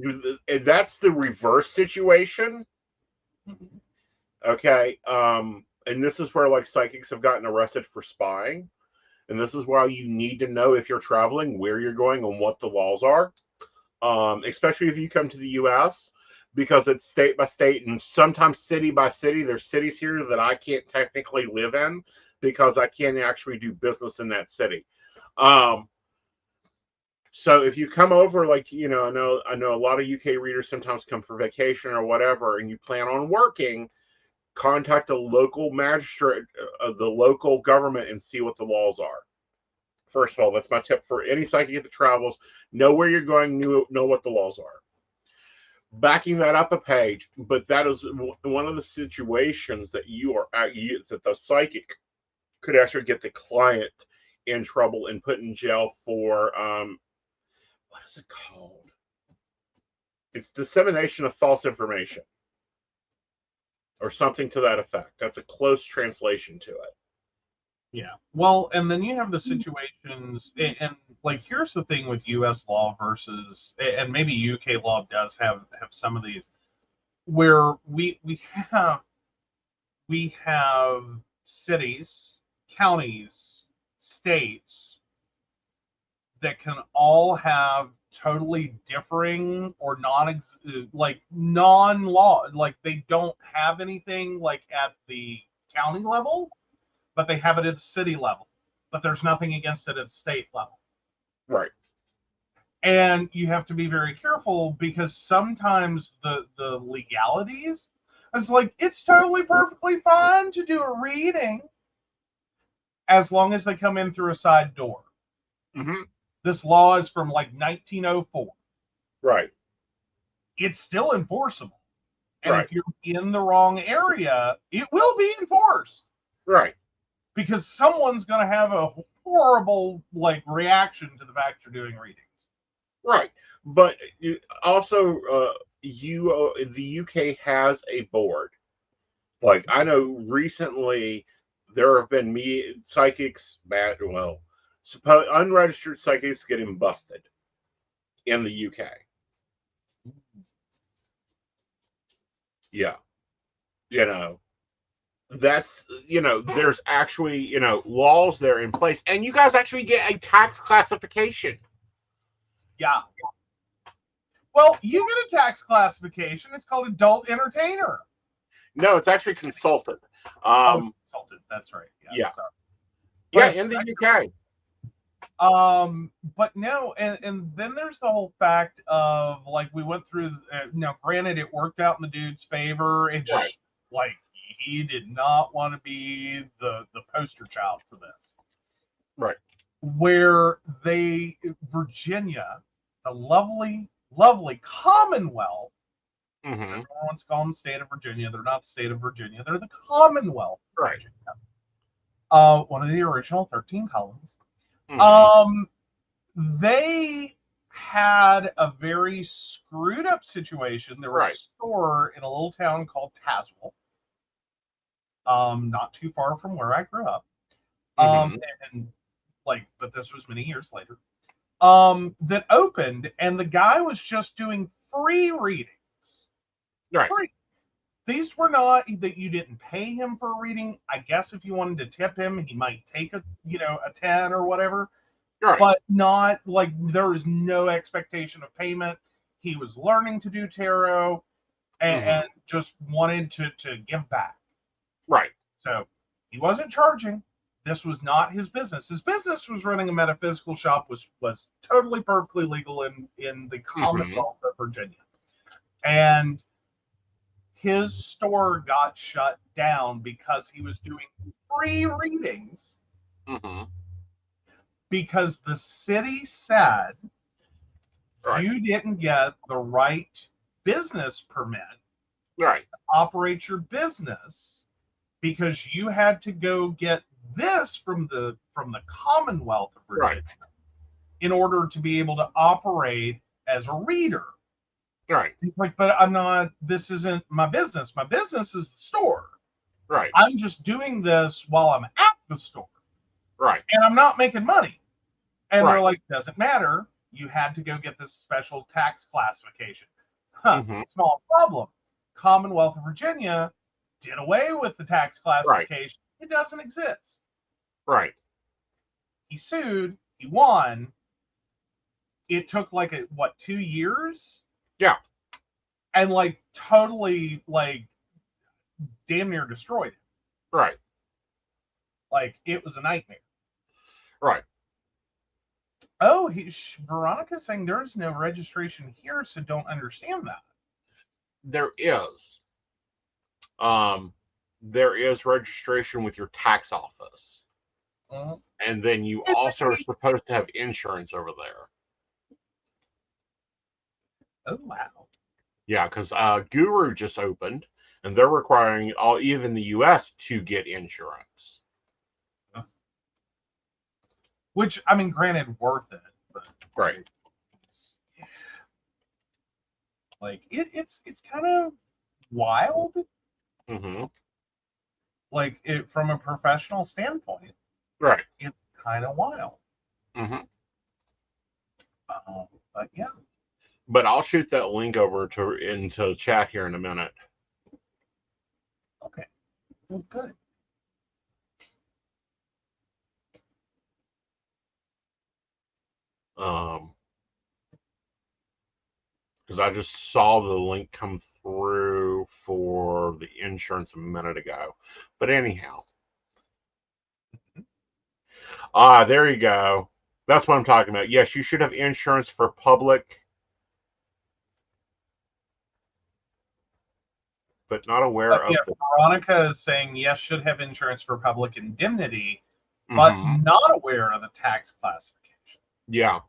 that's the reverse situation. Mm-hmm. Okay. And this is where like psychics have gotten arrested for spying. And this is why you need to know if you're traveling, where you're going, and what the laws are. Especially if you come to the US, because it's state by state and sometimes city by city. There's cities here that I can't technically live in because I can't actually do business in that city. So if you come over, like, you know, I know a lot of UK readers sometimes come for vacation or whatever, and you plan on working, contact the local magistrate of the local government and see what the laws are. First of all, that's my tip for any psychic that travels. Know where you're going, know what the laws are. Backing that up a page, but that is one of the situations that that the psychic could actually get the client in trouble and put in jail for what is it called? It's dissemination of false information or something to that effect. That's a close translation to it. Yeah. Well, and then you have the situations, and like, here's the thing with U.S. law versus, and maybe U.K. law does have some of these, where we have cities, counties, states that can all have totally differing or non-law, like they don't have anything like at the county level, but they have it at the city level, but there's nothing against it at the state level. Right. And you have to be very careful because sometimes the legalities, it's like, it's totally perfectly fine to do a reading as long as they come in through a side door. Mm-hmm. This law is from like 1904. Right. It's still enforceable. And right. If you're in the wrong area, it will be enforced. Right. Because someone's going to have a horrible like reaction to the fact you're doing readings. Right. But also, the UK has a board. Like, I know recently there have been psychics, unregistered psychics getting busted in the UK. Yeah. You know, that's, there's actually, laws there in place. And you guys actually get a tax classification. Yeah. Well, you get a tax classification. It's called adult entertainer. No, it's actually consultant. Consultant. That's right. Yeah. Yeah, in the UK. But no, and then there's the whole fact of, like, we went through. Now, granted, it worked out in the dude's favor. It just like, he did not want to be the poster child for this. Right. Where Virginia, the lovely Commonwealth. Mm-hmm. Everyone wants to call them the state of Virginia. They're not the state of Virginia. They're the Commonwealth of Virginia. One of the original 13 colonies. Mm-hmm. They had a very screwed up situation. There was a store in a little town called Tazewell, not too far from where I grew up. But this was many years later. That opened, and the guy was just doing free readings. Right. Free. These were not that you didn't pay him for a reading. I guess if you wanted to tip him, he might take a 10 or whatever. Right. But not like, there was no expectation of payment. He was learning to do tarot and just wanted to give back. Right. So he wasn't charging. This was not his business. His business was running a metaphysical shop, was totally perfectly legal in the Commonwealth of Virginia. And his store got shut down because he was doing free readings because the city said you didn't get the right business permit to operate your business because you had to go get this from the Commonwealth of Virginia in order to be able to operate as a reader. Right. He's like, but I'm not, this isn't my business. My business is the store. Right. I'm just doing this while I'm at the store. Right. And I'm not making money. And they're like, doesn't matter. You had to go get this special tax classification. Small problem. Commonwealth of Virginia did away with the tax classification. It doesn't exist. Right. He sued. He won. It took like 2 years? Yeah. And like totally like damn near destroyed it. Right. Like it was a nightmare. Right. Oh, Veronica's saying there's no registration here, so don't understand that. There is. There is registration with your tax office. And then you also are supposed to have insurance over there. Oh, wow. Yeah, because Guru just opened, and they're requiring even the U.S. to get insurance. Which, I mean, granted, worth it. But like, it's kind of wild. Like, from a professional standpoint. Right. It's kind of wild. But yeah. But I'll shoot that link over into chat here in a minute. Okay. Well, good. Because I just saw the link come through for the insurance a minute ago. But anyhow. There you go. That's what I'm talking about. Yes, you should have insurance for public, but not aware of the... Veronica is saying, yes, should have insurance for public indemnity, but not aware of the tax classification. Yeah.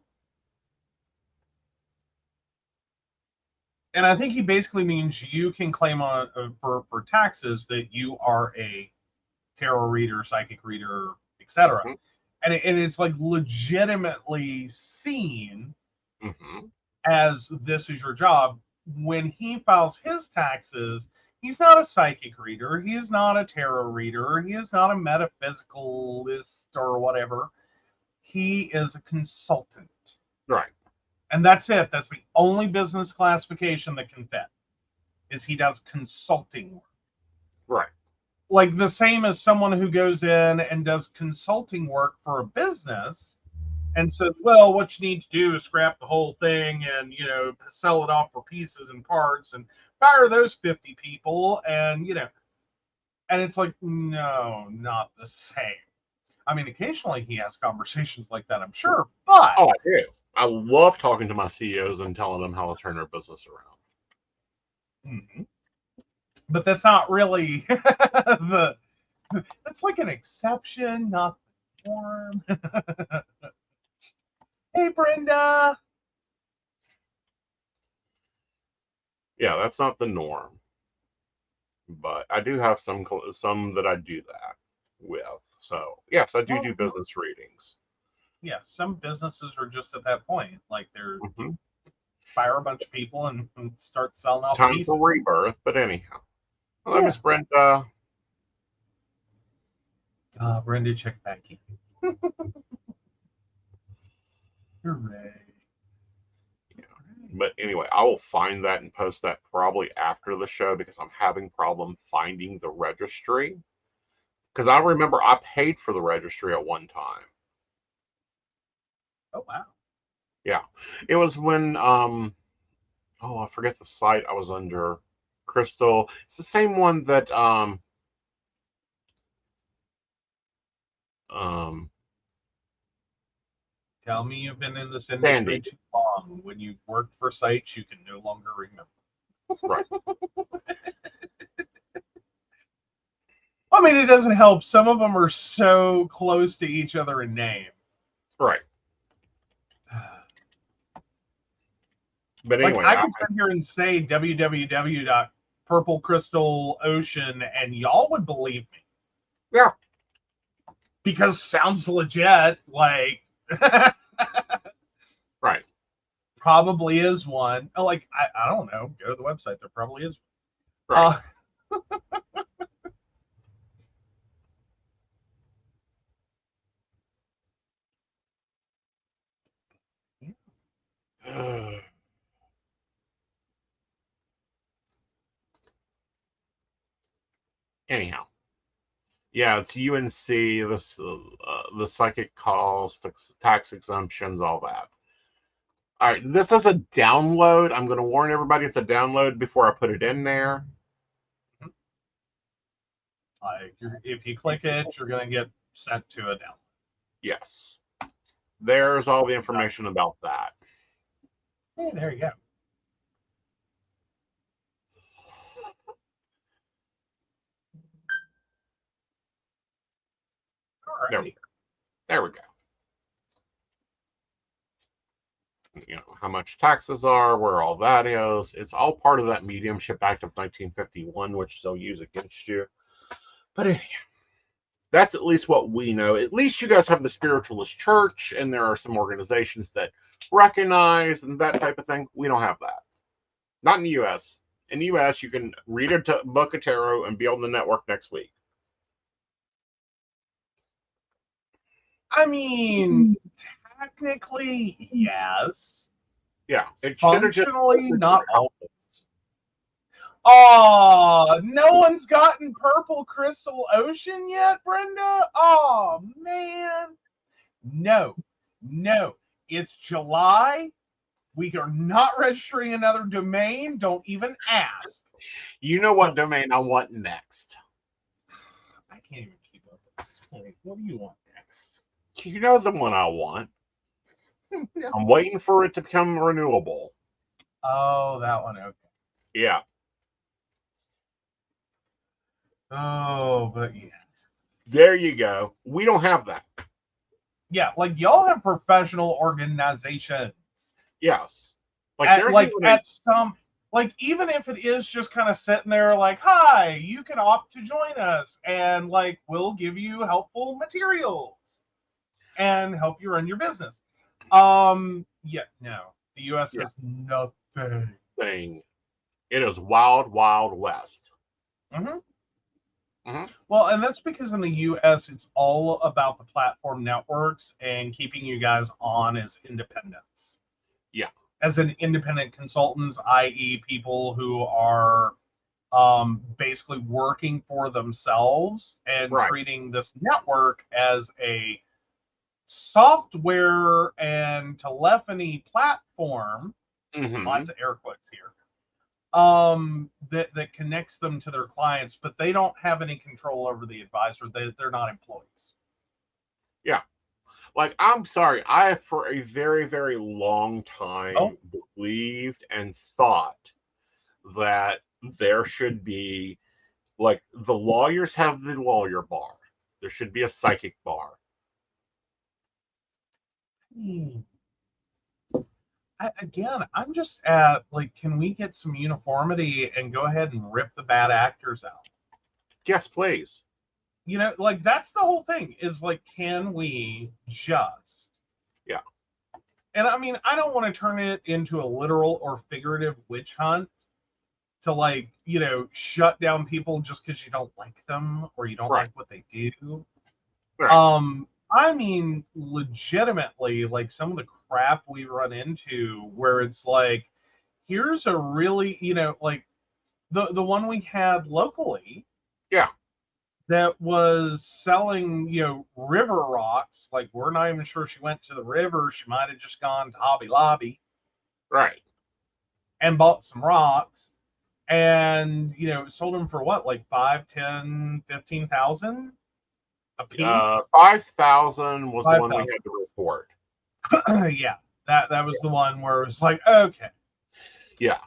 And I think he basically means you can claim on for taxes that you are a tarot reader, psychic reader, etc. And it's like legitimately seen as this is your job. When he files his taxes, he's not a psychic reader. He is not a tarot reader. He is not a metaphysicalist or whatever. He is a consultant. Right. And that's it. That's the only business classification that can fit, is he does consulting work. Right. Like the same as someone who goes in and does consulting work for a business and says, well, what you need to do is scrap the whole thing and, sell it off for pieces and parts and fire those 50 people. And, and it's like, no, not the same. I mean, occasionally he has conversations like that, I'm sure, but... Oh, I do. I love talking to my CEOs and telling them how to turn their business around. But that's not really that's like an exception, not the norm. Hey, Brenda. Yeah, that's not the norm. But I do have some that I do that with. So, yes, I do business readings. Yeah, some businesses are just at that point. Like they're fire a bunch of people and start selling off time pieces. For rebirth, but anyhow. Hello, Miss Brenda. Brenda, check back in. Hooray. Yeah. But anyway, I will find that and post that probably after the show because I'm having problem finding the registry. Because I remember I paid for the registry at one time. Oh, wow. Yeah. It was when, I forget the site I was under. Crystal. It's the same one that, tell me you've been in this industry too long. When you've worked for sites, you can no longer remember. Right. I mean, it doesn't help. Some of them are so close to each other in name. Right. But Like, anyway, I could sit here and say www.purplecrystalocean, and y'all would believe me. Yeah. Because sounds legit. Like, right. Probably is one. Like, I don't know. Go to the website. There probably is. Right. Anyhow, yeah, it's UNC, the psychic calls, the tax exemptions, all that. All right, this is a download. I'm going to warn everybody it's a download before I put it in there. Like, if you click it, you're going to get sent to a download. Yes. There's all the information about that. Hey, there you go. There we go. You know, how much taxes are, where all that is. It's all part of that Mediumship Act of 1951, which they'll use against you. But anyhow, that's at least what we know. At least you guys have the Spiritualist Church, and there are some organizations that recognize and that type of thing. We don't have that. Not in the U.S. In the U.S., you can read a book of tarot and be on the network next week. I mean, technically, yes. Yeah, it functionally not always. Oh, no one's gotten Purple Crystal Ocean yet, Brenda? Oh, man. No. It's July. We are not registering another domain. Don't even ask. You know what domain I want next? I can't even keep up with this. What do you want next? You know the one I want. I'm waiting for it to become renewable. Oh, that one. Okay. Yeah. Oh, but yes. There you go. We don't have that. Yeah, like y'all have professional organizations. Yes. At some, like, even if it is just kind of sitting there like, hi, you can opt to join us, and like we'll give you helpful materials and help you run your business. Yeah, no. The US has nothing. It is wild, wild west. Mm-hmm. Well, and that's because in the US, it's all about the platform networks and keeping you guys on as independents. Yeah. As an independent consultants, i.e., people who are basically working for themselves and treating this network as a software and telephony platform. Lots of air quotes here. That connects them to their clients, but they don't have any control over the advisor. They're not employees. Yeah. Like, I'm sorry, I for a very, very long time believed and thought that there should be, like, the lawyers have the lawyer bar. There should be a psychic bar. I'm just at, like, can we get some uniformity and go ahead and rip the bad actors out? Yes, please. You know, like, that's the whole thing, is like, can we just? Yeah. And I mean, I don't want to turn it into a literal or figurative witch hunt to, like, you know, shut down people just because you don't like them or you don't like what they do. Right. I mean, legitimately, like, some of the crap we run into where it's like, here's a really, you know, like the one we had locally. Yeah. That was selling, you know, river rocks. Like, we're not even sure she went to the river. She might have just gone to Hobby Lobby. Right. And bought some rocks. And, you know, sold them for what, like 5, 10, 15,000 a piece? 5,000 was 5, the one 000. We had to report. Yeah. That was the one where it was like, okay. Yeah.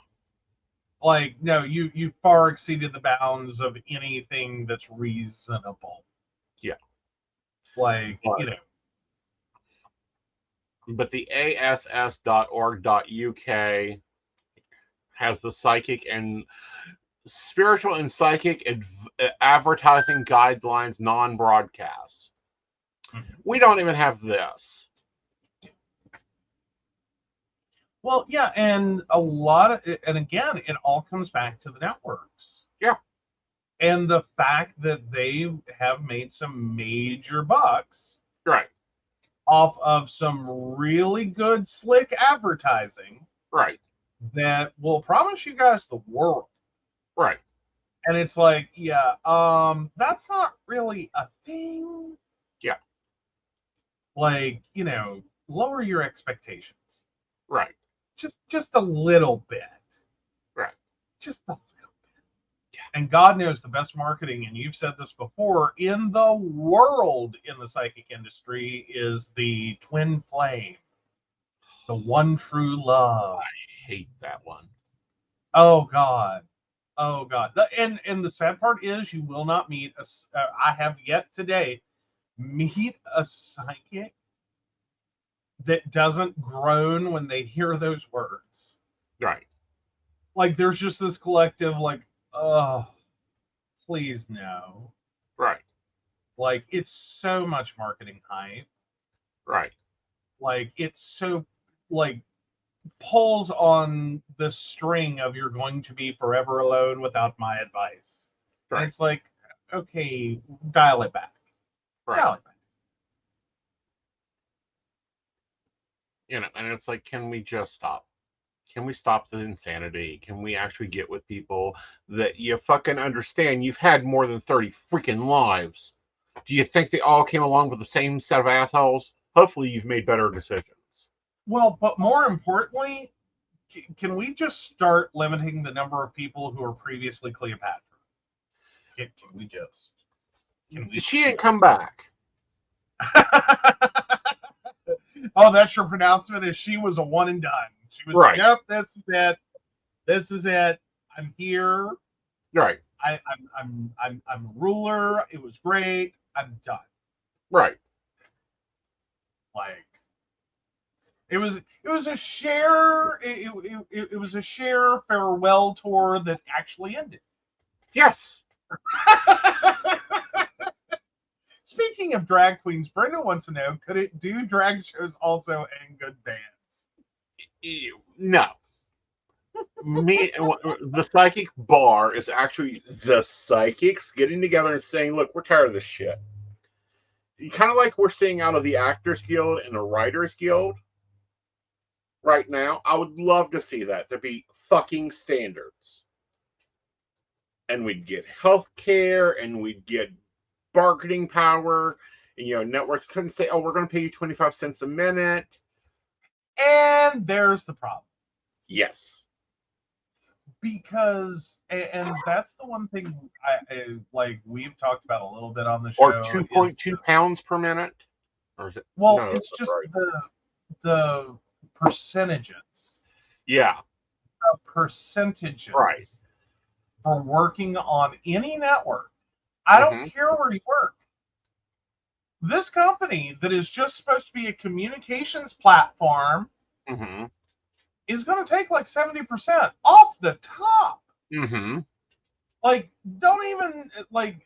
Like, no, you far exceeded the bounds of anything that's reasonable. Yeah. Like, But the ass.org.uk has the psychic and spiritual and psychic advertising guidelines non-broadcast. We don't even have this. Well, yeah, and a lot of, and again, it all comes back to the networks. Yeah. And the fact that they have made some major bucks. Right. Off of some really good, slick advertising. Right. That will promise you guys the world. Right. And it's like, yeah, that's not really a thing. Yeah. Like, lower your expectations. Right. Just a little bit. Right. Just a little bit. Yeah. And God knows the best marketing, and you've said this before, in the world in the psychic industry is the twin flame. The one true love. I hate that one. Oh God. Oh God. And the sad part is you will not meet I have yet today meet a psychic that doesn't groan when they hear those words. Right. Like there's just this collective like, oh, please no. Right. Like it's so much marketing hype. Right. Like it's so like pulls on the string of you're going to be forever alone without my advice. Right. And it's like, okay, dial it back. Right. Dial it back. And it's like, can we just stop? Can we stop the insanity? Can we actually get with people that you fucking understand you've had more than 30 freaking lives? Do you think they all came along with the same set of assholes? Hopefully you've made better decisions. Well, but more importantly, can we just start limiting the number of people who were previously Cleopatra? Can we just? She didn't come back. Oh, that's your pronouncement? Is she was a one and done? She was right. Nope, this is it. This is it. I'm here. Right. I'm ruler. It was great. I'm done. Right. Like it was a share. It was a share farewell tour that actually ended. Yes. Speaking of drag queens, Brenda wants to know: could it do drag shows also and good bands? No. The psychic bar is actually the psychics getting together and saying, "Look, we're tired of this shit." Kind of like we're seeing out of the Actors Guild and the Writers Guild right now. I would love to see that to be fucking standards, and we'd get health care, and we'd get bargaining power. And, networks couldn't say, "Oh, we're going to pay you 25 cents a minute." And there's the problem. Yes. Because, and that's the one thing I like we've talked about a little bit on the show. Or 2.2 pounds per minute? Or is it? Well, no, it's just right. the percentages. Yeah. The percentages. Right. For working on any network. I don't care where you work. This company that is just supposed to be a communications platform is going to take like 70% off the top. Like, don't even, like,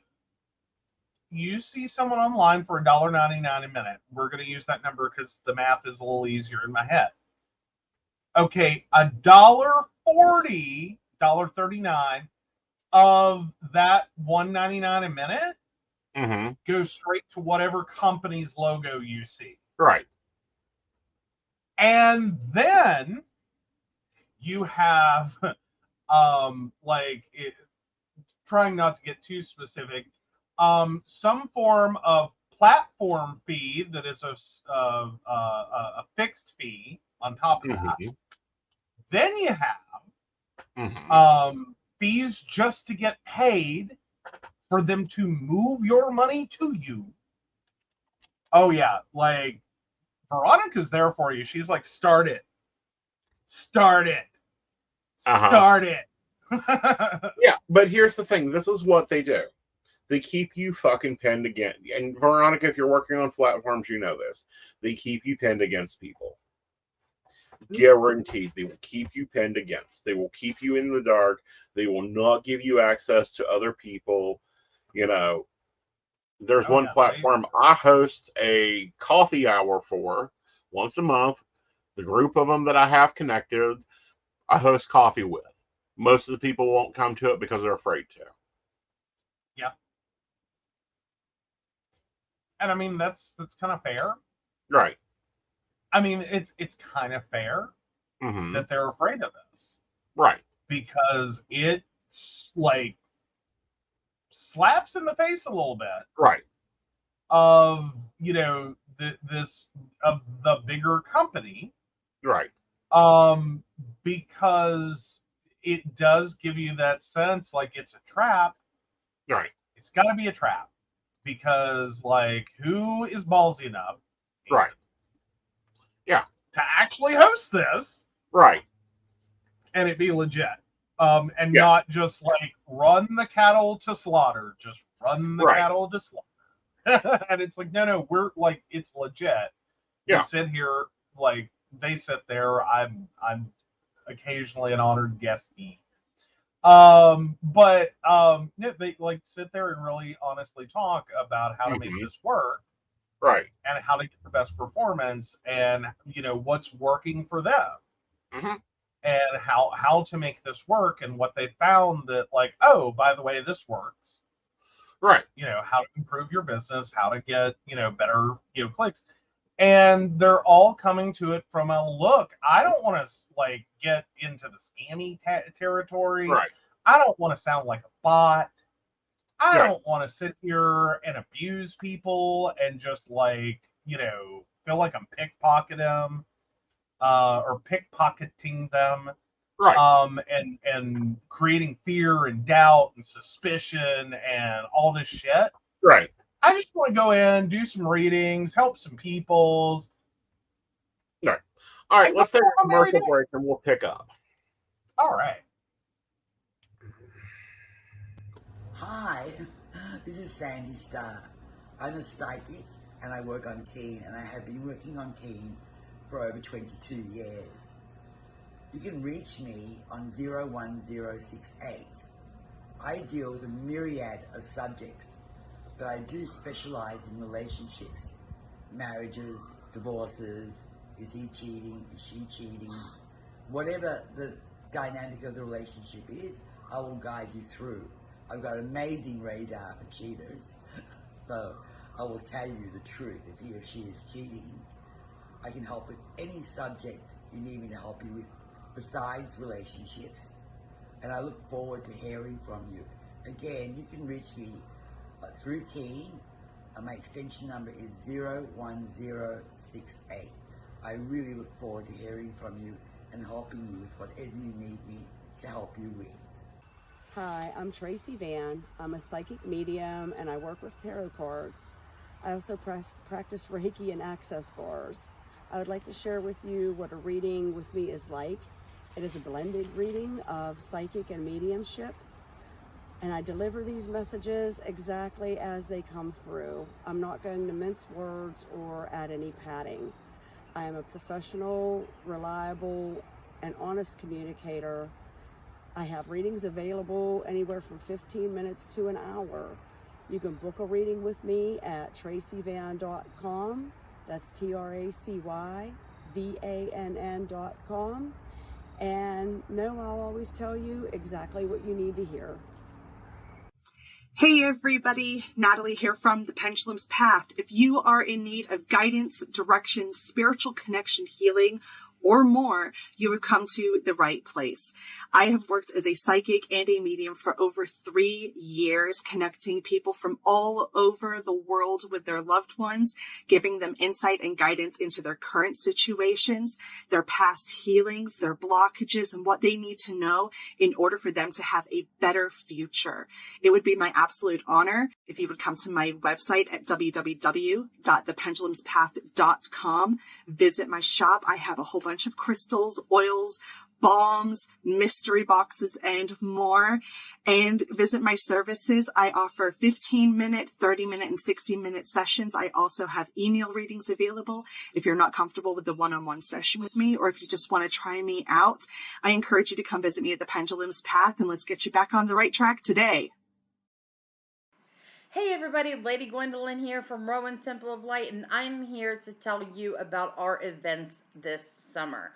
you see someone online for $1.99 a minute. We're going to use that number because the math is a little easier in my head. Okay, $1.40, $1.39 of that $1.99 a minute goes straight to whatever company's logo you see. Right. And then you have trying not to get too specific, some form of platform fee that is a fixed fee on top of that. Then you have fees just to get paid for them to move your money to you. Oh yeah, like Veronica's there for you. She's like, start it. Start it. Yeah, but here's the thing. This is what they do. They keep you fucking pinned against. And Veronica, if you're working on platforms, you know this. They keep you pinned against people. Guaranteed. They will keep you pinned against. They will keep you in the dark. They will not give you access to other people. You know, there's one platform I host a coffee hour for once a month. The group of them that I have connected, I host coffee with. Most of the people won't come to it because they're afraid to. Yeah. And I mean, that's kind of fair. Right. I mean, it's kind of fair that they're afraid of this. Right. Because it, like, slaps in the face a little bit. Right. Of, you know, this, of the bigger company. Right. Because it does give you that sense like it's a trap. Right. It's got to be a trap. Because, like, who is ballsy enough? Right. Yeah. To actually host this. Right. And it be legit. And not just like run the cattle to slaughter. Just run the cattle to slaughter. And it's like, no, we're like, it's legit. Yeah. We sit here, like, they sit there. I'm occasionally an honored guestee. But they like sit there and really honestly talk about how to make this work. Right. And how to get the best performance and, you know, what's working for them. And how to make this work and what they found that, like, oh, by the way, this works. Right. You know, how to improve your business, how to get, you know, better, you know, clicks. And they're all coming to it from a look. I don't want to, like, get into the scammy territory. Right. I don't want to sound like a bot. I don't want to sit here and abuse people and just, like, you know, feel like I'm pickpocketing them or pickpocketing them. Right. And creating fear and doubt and suspicion and all this shit. Right. I just want to go in, do some readings, help some people. Right. All right, let's take a commercial break and we'll pick up. All right. Hi, this is Sandy Starr. I'm a psychic and I work on Keen, and I have been working on Keen for over 22 years. You can reach me on 01068. I deal with a myriad of subjects, but I do specialize in relationships, marriages, divorces. Is he cheating? Is she cheating? Whatever the dynamic of the relationship is, I will guide you through. I've got amazing radar for cheaters, so I will tell you the truth if he or she is cheating. I can help with any subject you need me to help you with besides relationships, and I look forward to hearing from you. Again, you can reach me through Keen. My extension number is 01068. I really look forward to hearing from you and helping you with whatever you need me to help you with. Hi, I'm Tracy Van. I'm a psychic medium and I work with tarot cards. I also practice Reiki and access bars. I would like to share with you what a reading with me is like. It is a blended reading of psychic and mediumship, and I deliver these messages exactly as they come through. I'm not going to mince words or add any padding. I am a professional, reliable, and honest communicator. I have readings available anywhere from 15 minutes to an hour. You can book a reading with me at tracyvan.com. That's TRACYVANN.com. And no, I'll always tell you exactly what you need to hear. Hey everybody, Natalie here from The Pendulum's Path. If you are in need of guidance, direction, spiritual connection, healing, or more, you have come to the right place. I have worked as a psychic and a medium for over 3 years, connecting people from all over the world with their loved ones, giving them insight and guidance into their current situations, their past healings, their blockages, and what they need to know in order for them to have a better future. It would be my absolute honor if you would come to my website at www.thependulumspath.com. Visit my shop. I have a whole bunch of crystals, oils, balms, mystery boxes, and more. And visit my services. I offer 15-minute, 30-minute, and 60-minute sessions. I also have email readings available if you're not comfortable with the one-on-one session with me, or if you just want to try me out. I encourage you to come visit me at the Pendulum's Path, and let's get you back on the right track today. Hey everybody, Lady Gwendolyn here from Rowan Temple of Light, and I'm here to tell you about our events this summer.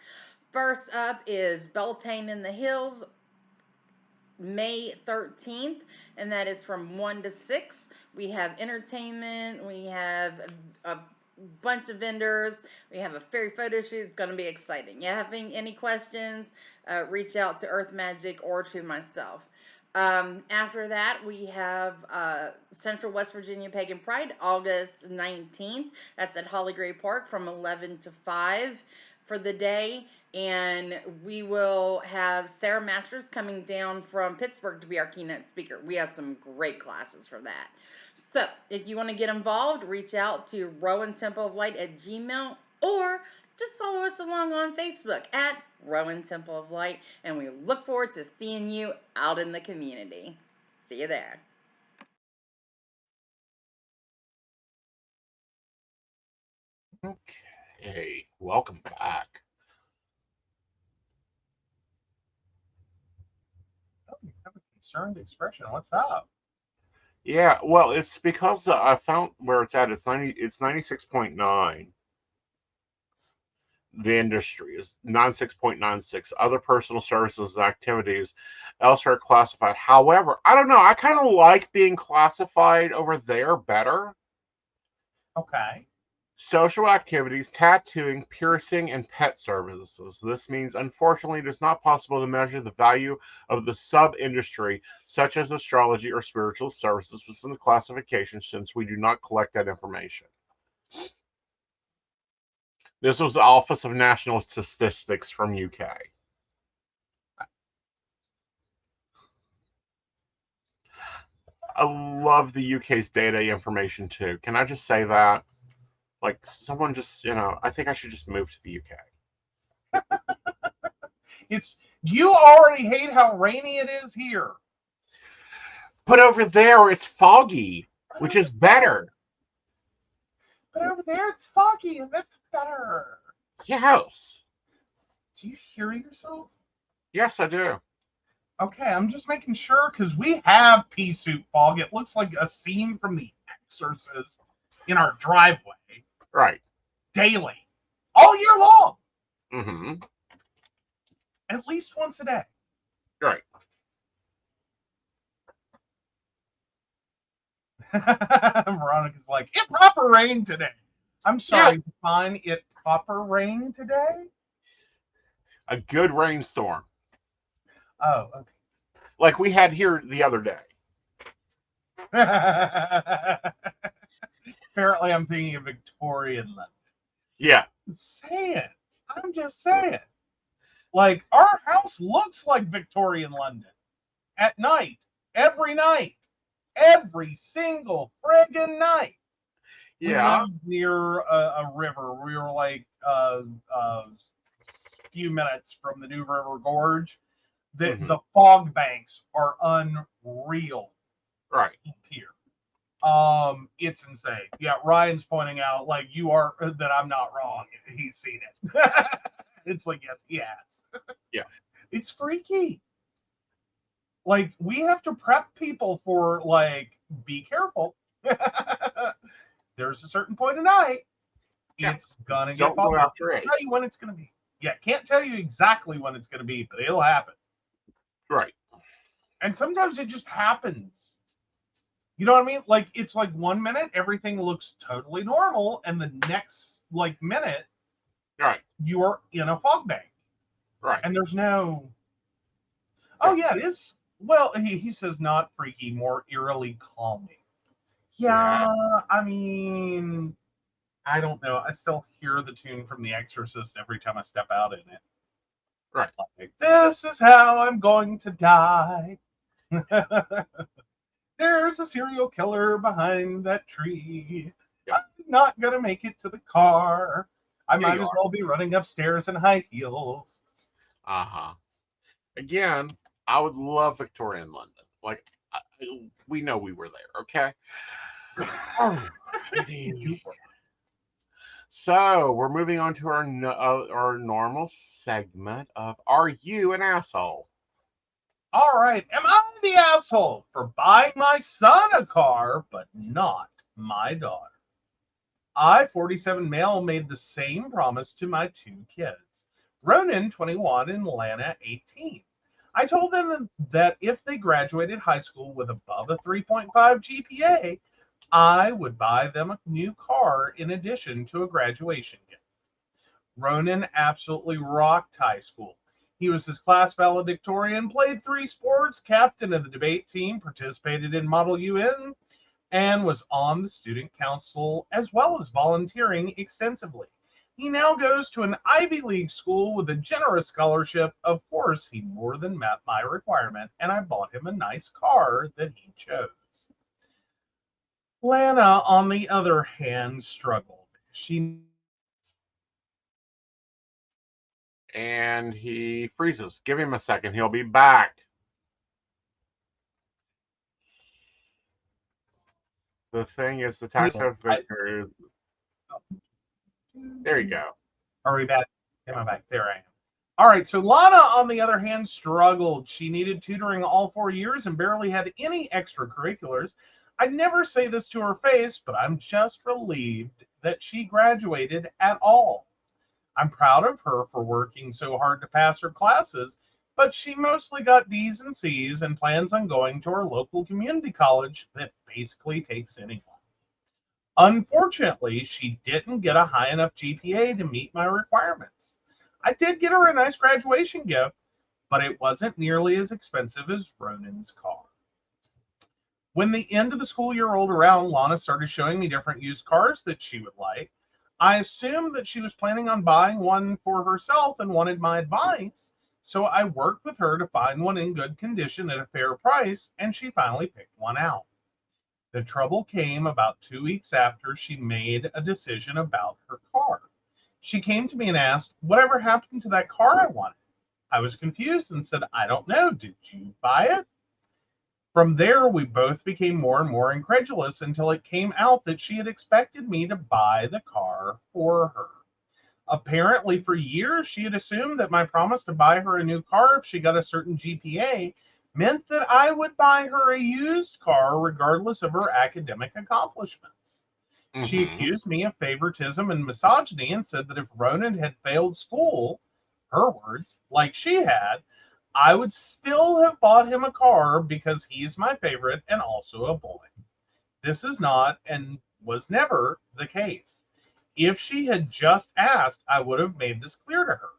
First up is Beltane in the Hills, May 13th, and that is from 1 to 6. We have entertainment, we have a bunch of vendors, we have a fairy photo shoot. It's going to be exciting. You having any questions, reach out to Earth Magic or to myself. After that, we have Central West Virginia Pagan Pride, August 19th. That's at Holly Gray Park from 11 to 5 for the day. And we will have Sarah Masters coming down from Pittsburgh to be our keynote speaker. We have some great classes for that. So if you want to get involved, reach out to Rowan Temple of Light at Gmail, or just follow us along on Facebook at Rowan Temple of Light, and we look forward to seeing you out in the community. See you there. Okay, welcome back. Oh, you have a concerned expression. What's up? Yeah, well, it's because I found where it's at. It's 96.9. The industry is 96.96. Other personal services activities elsewhere classified. However, I don't know. I kind of like being classified over there better. Okay. Social activities, tattooing, piercing, and pet services. This means, unfortunately, it is not possible to measure the value of the sub-industry, such as astrology or spiritual services, within the classification, since we do not collect that information. This was the Office of National Statistics from UK. I love the UK's data information too. Can I just say that? Like, someone just, I think I should just move to the UK. You already hate how rainy it is here. But over there, it's foggy, which is better. But over there, it's foggy, and that's better. Yes. Do you hear yourself? Yes, I do. Okay, I'm just making sure, because we have pea soup fog. It looks like a scene from The Exorcist in our driveway. Right. Daily. All year long. Mm-hmm. At least once a day. Right. Veronica's like, it proper rained today. I'm sorry, Yes. fine. It proper rained today? A good rainstorm. Oh, okay. Like we had here the other day. Apparently, I'm thinking of Victorian London. Yeah. Say it. I'm just saying. Like, our house looks like Victorian London. At night. Every night. Every single friggin' night. Yeah. We lived near a river. We were like a few minutes from the New River Gorge. The fog banks are unreal. Right. Here. It's insane. Yeah, Ryan's pointing out, like, that I'm not wrong. He's seen it. It's like, yes, he has. Yeah. It's freaky. Like, we have to prep people for, like, be careful. There's a certain point of night. Yeah. It's gonna Don't get foggy. go after Can't it. tell you when it's gonna be. Yeah, can't tell you exactly when it's gonna be, but it'll happen. Right. And sometimes it just happens. You know what I mean? Like, it's like 1 minute, everything looks totally normal, and the next, like, minute, Right. you are in a fog bank. Right. And there's no... Oh, yeah, it is. Well, he says not freaky, more eerily calming. Yeah, I mean, I don't know. I still hear the tune from The Exorcist every time I step out in it. Right. Like, this is how I'm going to die. There's a serial killer behind that tree. Yep. I'm not going to make it to the car. I Yeah, might you as are. well be running upstairs in high heels. Uh-huh. Again, I would love Victorian London. Like, we know we were there, okay? Alrighty. So, we're moving on to our normal segment of Are You an Asshole? All right, am I the asshole for buying my son a car, but not my daughter? I, 47 male, made the same promise to my two kids, Ronan, 21, and Lana, 18. I told them that if they graduated high school with above a 3.5 GPA, I would buy them a new car in addition to a graduation gift. Ronan absolutely rocked high school. He was his class valedictorian, played 3 sports, captain of the debate team, participated in Model UN, and was on the student council as well as volunteering extensively. He now goes to an Ivy League school with a generous scholarship. Of course, he more than met my requirement, and I bought him a nice car that he chose. Lana, on the other hand, struggled. And he freezes. Give him a second. He'll be back. The thing is, the tax victor. There you go. Are we back? Am I back? There I am. All right, so Lana, on the other hand, struggled. She needed tutoring all 4 years and barely had any extracurriculars. I'd never say this to her face, but I'm just relieved that she graduated at all. I'm proud of her for working so hard to pass her classes, but she mostly got D's and C's and plans on going to her local community college that basically takes anyone. Unfortunately, she didn't get a high enough GPA to meet my requirements. I did get her a nice graduation gift, but it wasn't nearly as expensive as Ronan's car. When the end of the school year rolled around, Lana started showing me different used cars that she would like. I assumed that she was planning on buying one for herself and wanted my advice, so I worked with her to find one in good condition at a fair price, and she finally picked one out. The trouble came about 2 weeks after she made a decision about her car. She came to me and asked, "Whatever happened to that car I wanted?" I was confused and said, "I don't know. Did you buy it?" From there, we both became more and more incredulous until it came out that she had expected me to buy the car for her. Apparently, for years, she had assumed that my promise to buy her a new car if she got a certain GPA meant that I would buy her a used car regardless of her academic accomplishments. She accused me of favoritism and misogyny and said that if Ronan had failed school, her words, like she had, I would still have bought him a car because he's my favorite and also a boy. This is not and was never the case. If she had just asked, I would have made this clear to her.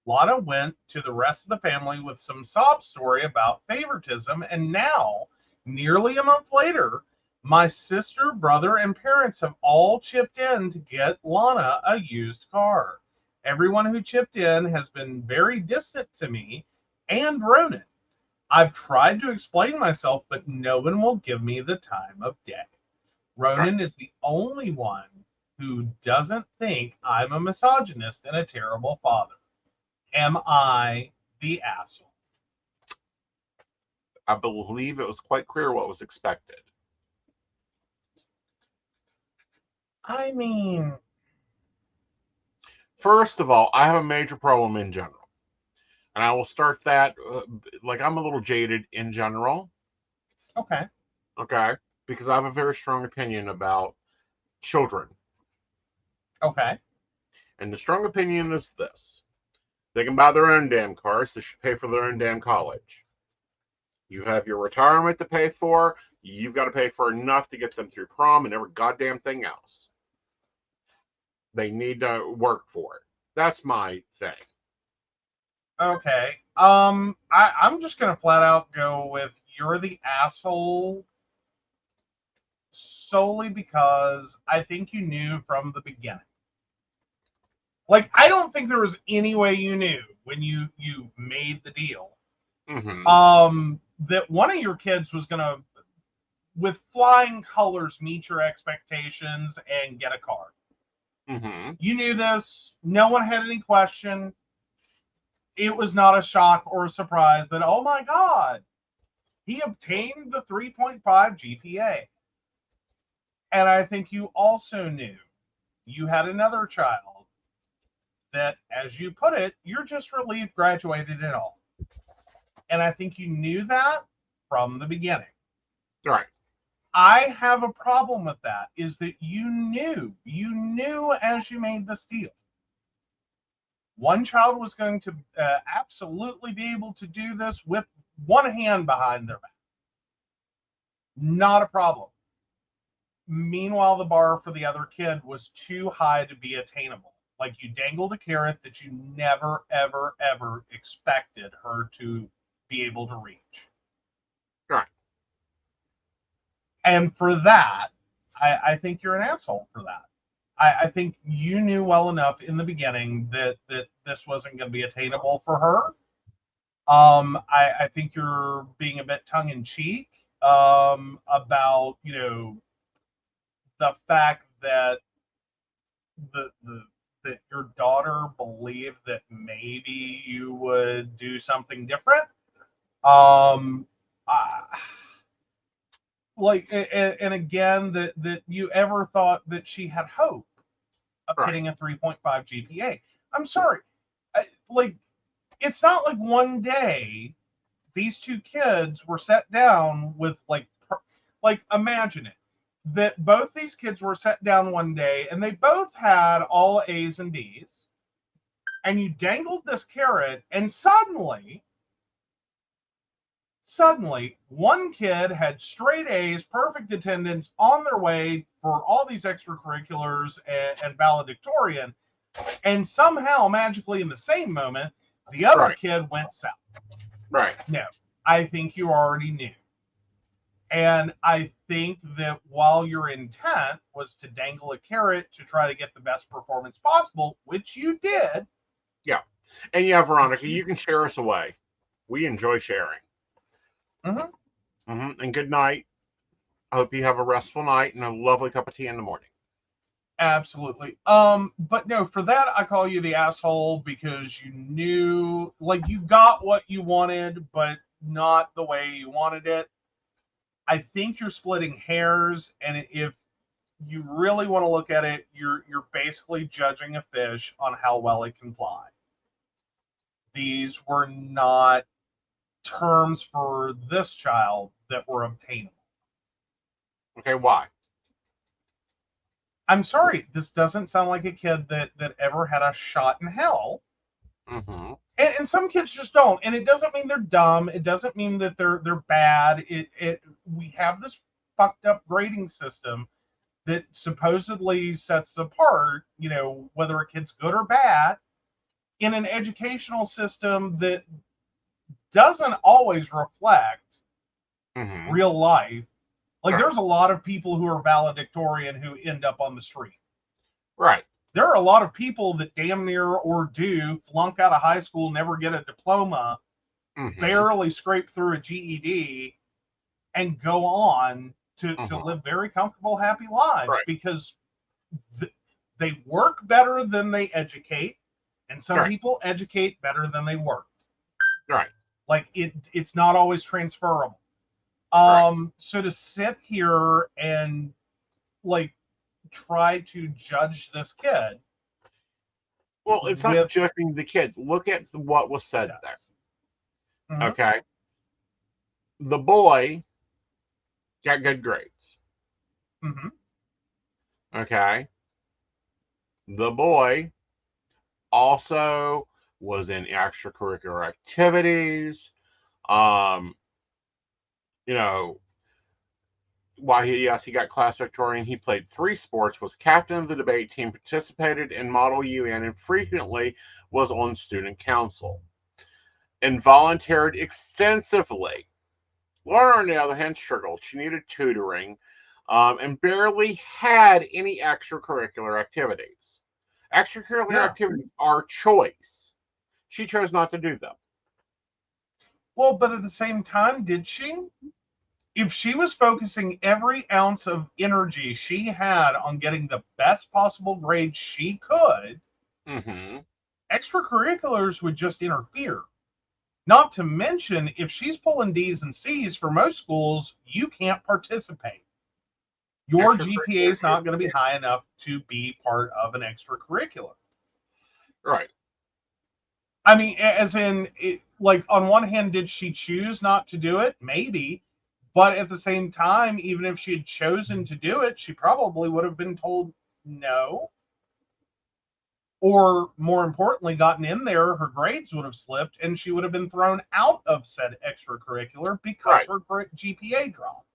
Lana went to the rest of the family with some sob story about favoritism, and now, nearly a month later, my sister, brother, and parents have all chipped in to get Lana a used car. Everyone who chipped in has been very distant to me and Ronan. I've tried to explain myself, but no one will give me the time of day. Ronan is the only one who doesn't think I'm a misogynist and a terrible father. Am I the asshole? I believe it was quite clear what was expected. I mean, first of all, I have a major problem in general. And I will start that, like, I'm a little jaded in general. Okay. Okay. Because I have a very strong opinion about children. Okay. And the strong opinion is this: they can buy their own damn cars. They should pay for their own damn college. You have your retirement to pay for. You've got to pay for enough to get them through prom and every goddamn thing else. They need to work for it. That's my thing. Okay. I'm just gonna flat out go with you're the asshole solely because I think you knew from the beginning. Like, I don't think there was any way you knew when you made the deal. That one of your kids was gonna, with flying colors, meet your expectations and get a car. You knew this. No one had any question. it was not a shock or a surprise that, oh my God, he obtained the 3.5 GPA. And I think you also knew you had another child that, as you put it, you're just relieved graduated and all. And I think you knew that from the beginning. Right. I have a problem with that, is that you knew as you made this deal. One child was going to absolutely be able to do this with one hand behind their back. Not a problem. Meanwhile, the bar for the other kid was too high to be attainable. Like, you dangled a carrot that you never, ever, ever expected her to be able to reach. Right. And for that, I think you're an asshole for that. I think you knew well enough in the beginning that this wasn't going to be attainable for her. I think you're being a bit tongue-in-cheek about, you know, the fact that that your daughter believed that maybe you would do something different. Like, and again, that you ever thought that she had hope of Right. hitting a 3.5 GPA. I'm sorry. Like, it's not like one day these two kids were sat down with like imagine it, that both these kids were sat down one day and they both had all A's and B's, and you dangled this carrot, and suddenly one kid had straight A's, perfect attendance, on their way for all these extracurriculars and valedictorian, and somehow magically in the same moment the other Right. kid went south. Right. No, I think you already knew. And I think that while your intent was to dangle a carrot to try to get the best performance possible, which you did. Yeah. And yeah, Veronica, you can share us away. We enjoy sharing. And good night. I hope you have a restful night and a lovely cup of tea in the morning. Absolutely. But no, for that, I call you the asshole, because you knew, like, you got what you wanted, but not the way you wanted it. I think you're splitting hairs, and if you really want to look at it, you're basically judging a fish on how well it can fly. These were not terms for this child that were obtainable. Okay, why? I'm sorry, this doesn't sound like a kid that ever had a shot in hell. Mm-hmm. And some kids just don't. And it doesn't mean they're dumb. It doesn't mean that they're bad. We have this fucked up grading system that supposedly sets apart, you know, whether a kid's good or bad, in an educational system that doesn't always reflect real life. Like, there's a lot of people who are valedictorian who end up on the street. Right. There are a lot of people that damn near or do flunk out of high school, never get a diploma, barely scrape through a GED, and go on to live very comfortable, happy lives, because they work better than they educate, and some people educate better than they work. Right. Like, it's not always transferable. So to sit here and like try to judge this kid. Well, it's not judging the kid. Look at what was said there. Okay. The boy got good grades. Okay. The boy also was in extracurricular activities. You know, why he got class victorian. He played 3 sports, was captain of the debate team, participated in Model UN, and frequently was on student council. And volunteered extensively. Laura, on the other hand, struggled. She needed tutoring and barely had any extracurricular activities. Extracurricular activities are choice. She chose not to do them. Well, but at the same time, did she? If she was focusing every ounce of energy she had on getting the best possible grade she could, and extracurriculars would just interfere. Not to mention, if she's pulling D's and C's, for most schools, you can't participate. Your GPA is not going to be high enough to be part of an extracurricular. Right. I mean, as in, like, on one hand, did she choose not to do it? Maybe. But at the same time, even if she had chosen to do it, she probably would have been told no. Or, more importantly, gotten in there, her grades would have slipped, and she would have been thrown out of said extracurricular because her GPA dropped.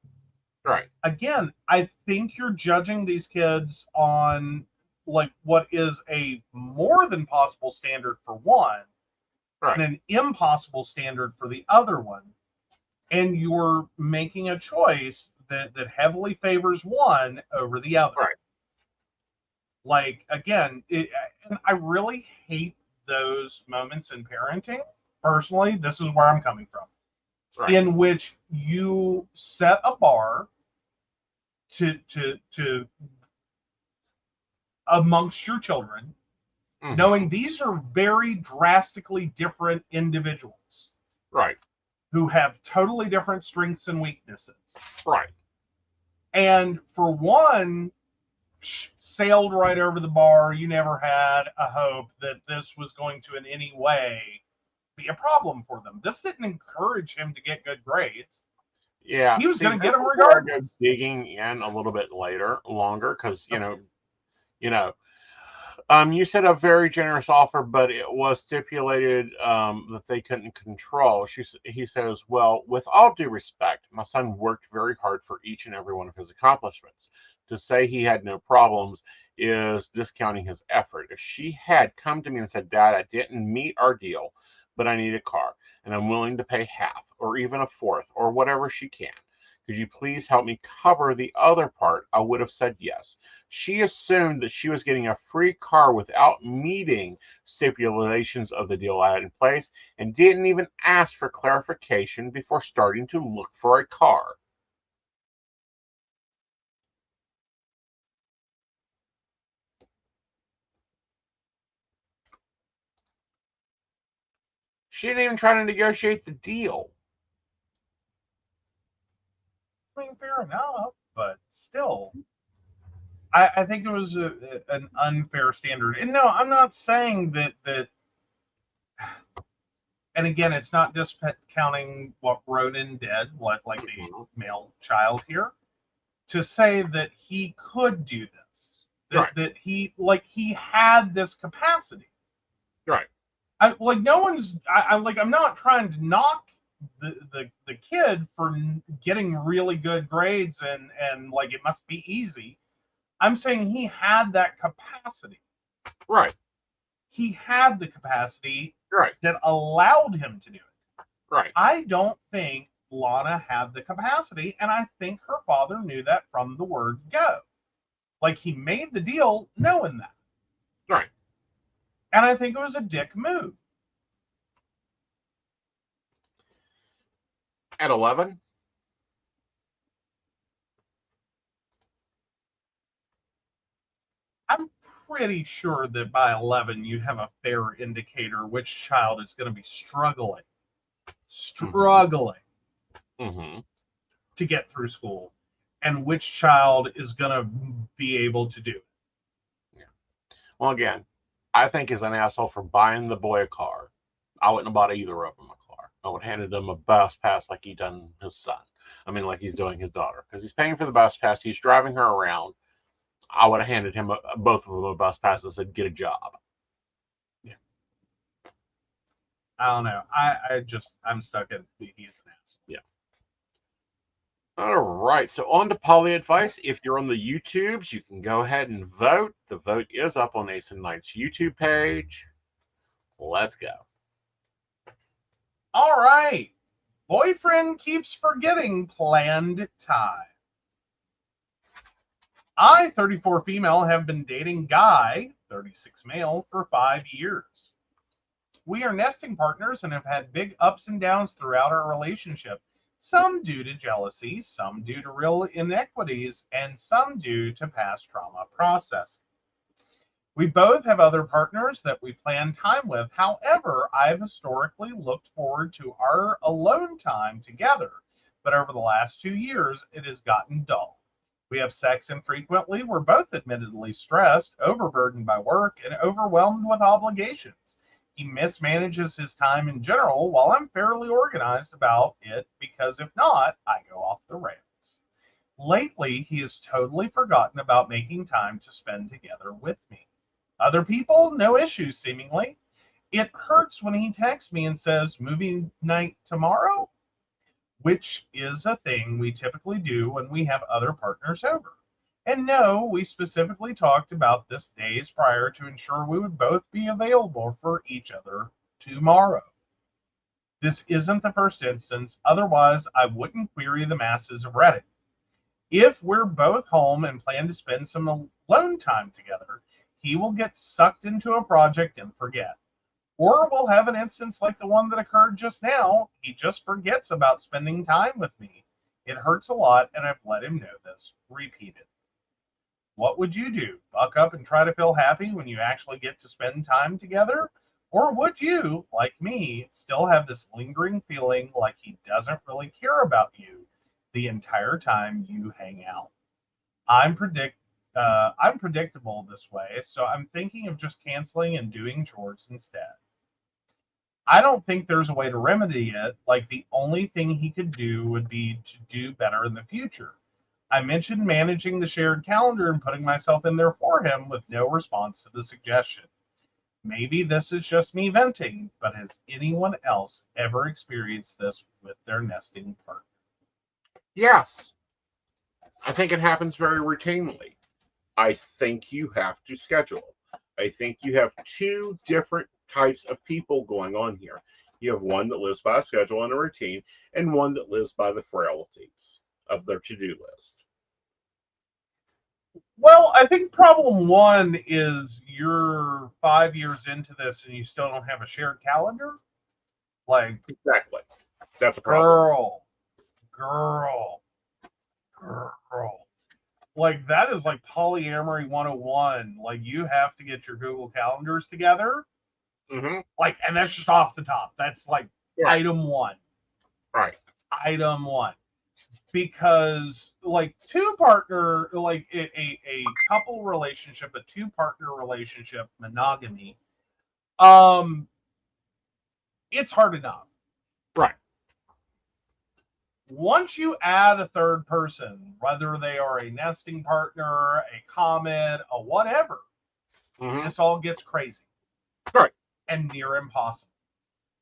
Right. Again, I think you're judging these kids on, like, what is a more than possible standard for one, and an impossible standard for the other one. And you're making a choice that heavily favors one over the other. Right. Like, again, and I really hate those moments in parenting. Personally, this is where I'm coming from. Right. In which you set a bar to amongst your children, knowing these are very drastically different individuals. Right. Who have totally different strengths and weaknesses. Right. And for one, sailed right over the bar. You never had a hope that this was going to in any way be a problem for them. This didn't encourage him to get good grades. Yeah. He was going to get them regardless. Digging in a little bit longer, because, you know, you said a very generous offer, but it was stipulated that they couldn't control. He says, well, with all due respect, my son worked very hard for each and every one of his accomplishments. To say he had no problems is discounting his effort. If she had come to me and said, Dad, I didn't meet our deal, but I need a car, and I'm willing to pay half or even a fourth or whatever she can, could you please help me cover the other part? I would have said yes. She assumed that she was getting a free car without meeting stipulations of the deal I had in place, and didn't even ask for clarification before starting to look for a car. She didn't even try to negotiate the deal. I mean, fair enough, but still, I think it was an unfair standard. And no, I'm not saying that. And again, it's not discounting what Ronan did, like the male child here, to say that he could do this, that he had this capacity. Right. I'm not trying to knock the kid for getting really good grades and like it must be easy. I'm saying he had that capacity. Right. He had the capacity right. that allowed him to do it. Right. I don't think Lana had the capacity, and I think her father knew that from the word go. Like, he made the deal knowing that. Right. And I think it was a dick move. At 11? I'm pretty sure that by 11 you have a fair indicator which child is going to be struggling to get through school, and which child is going to be able to do it. Yeah. Well, again, I think as an asshole for buying the boy a car, I wouldn't have bought either of them a car. I would have handed him a bus pass like he done his son. I mean, like he's doing his daughter, because he's paying for the bus pass. He's driving her around. I would have handed him both of them a bus pass and said, get a job. Yeah. I don't know. I'm stuck at he's an asshole. Yeah. All right. So on to poly advice. If you're on the YouTubes, you can go ahead and vote. The vote is up on Aeson Knight's YouTube page. Let's go. All right. Boyfriend keeps forgetting planned time. I, 34 female, have been dating Guy, 36 male, for 5 years. We are nesting partners and have had big ups and downs throughout our relationship. Some due to jealousy, some due to real inequities, and some due to past trauma processing. We both have other partners that we plan time with. However, I've historically looked forward to our alone time together, but over the last 2 years, it has gotten dull. We have sex infrequently. We're both admittedly stressed, overburdened by work, and overwhelmed with obligations. He mismanages his time in general, while I'm fairly organized about it because if not, I go off the rails. Lately, he has totally forgotten about making time to spend together with me. Other people, no issues seemingly. It hurts when he texts me and says, movie night tomorrow, which is a thing we typically do when we have other partners over. And no, we specifically talked about this days prior to ensure we would both be available for each other tomorrow. This isn't the first instance, otherwise I wouldn't query the masses of Reddit. If we're both home and plan to spend some alone time together, he will get sucked into a project and forget. Or we'll have an instance like the one that occurred just now. He just forgets about spending time with me. It hurts a lot, and I've let him know this. Repeated. What would you do? Buck up and try to feel happy when you actually get to spend time together? Or would you, like me, still have this lingering feeling like he doesn't really care about you the entire time you hang out? I'm predictable this way, so I'm thinking of just canceling and doing chores instead. I don't think there's a way to remedy it. Like, the only thing he could do would be to do better in the future. I mentioned managing the shared calendar and putting myself in there for him with no response to the suggestion. Maybe this is just me venting, but has anyone else ever experienced this with their nesting partner? Yes, I think it happens very routinely. I think you have to schedule. I think you have two different types of people going on here. You have one that lives by a schedule and a routine, and one that lives by the frailties of their to-do list. Well, I think problem one is you're 5 years into this and you still don't have a shared calendar. Like, exactly. That's a problem. Girl. Like, that is like polyamory 101. Like, you have to get your Google calendars together. Mm-hmm. Like, and that's just off the top. That's like item one. Right. Item one. Because like two-partner, like a couple relationship, a two-partner relationship, monogamy, it's hard enough. Right. Once you add a third person, whether they are a nesting partner, a comment, a whatever, this all gets crazy. Right. And near impossible.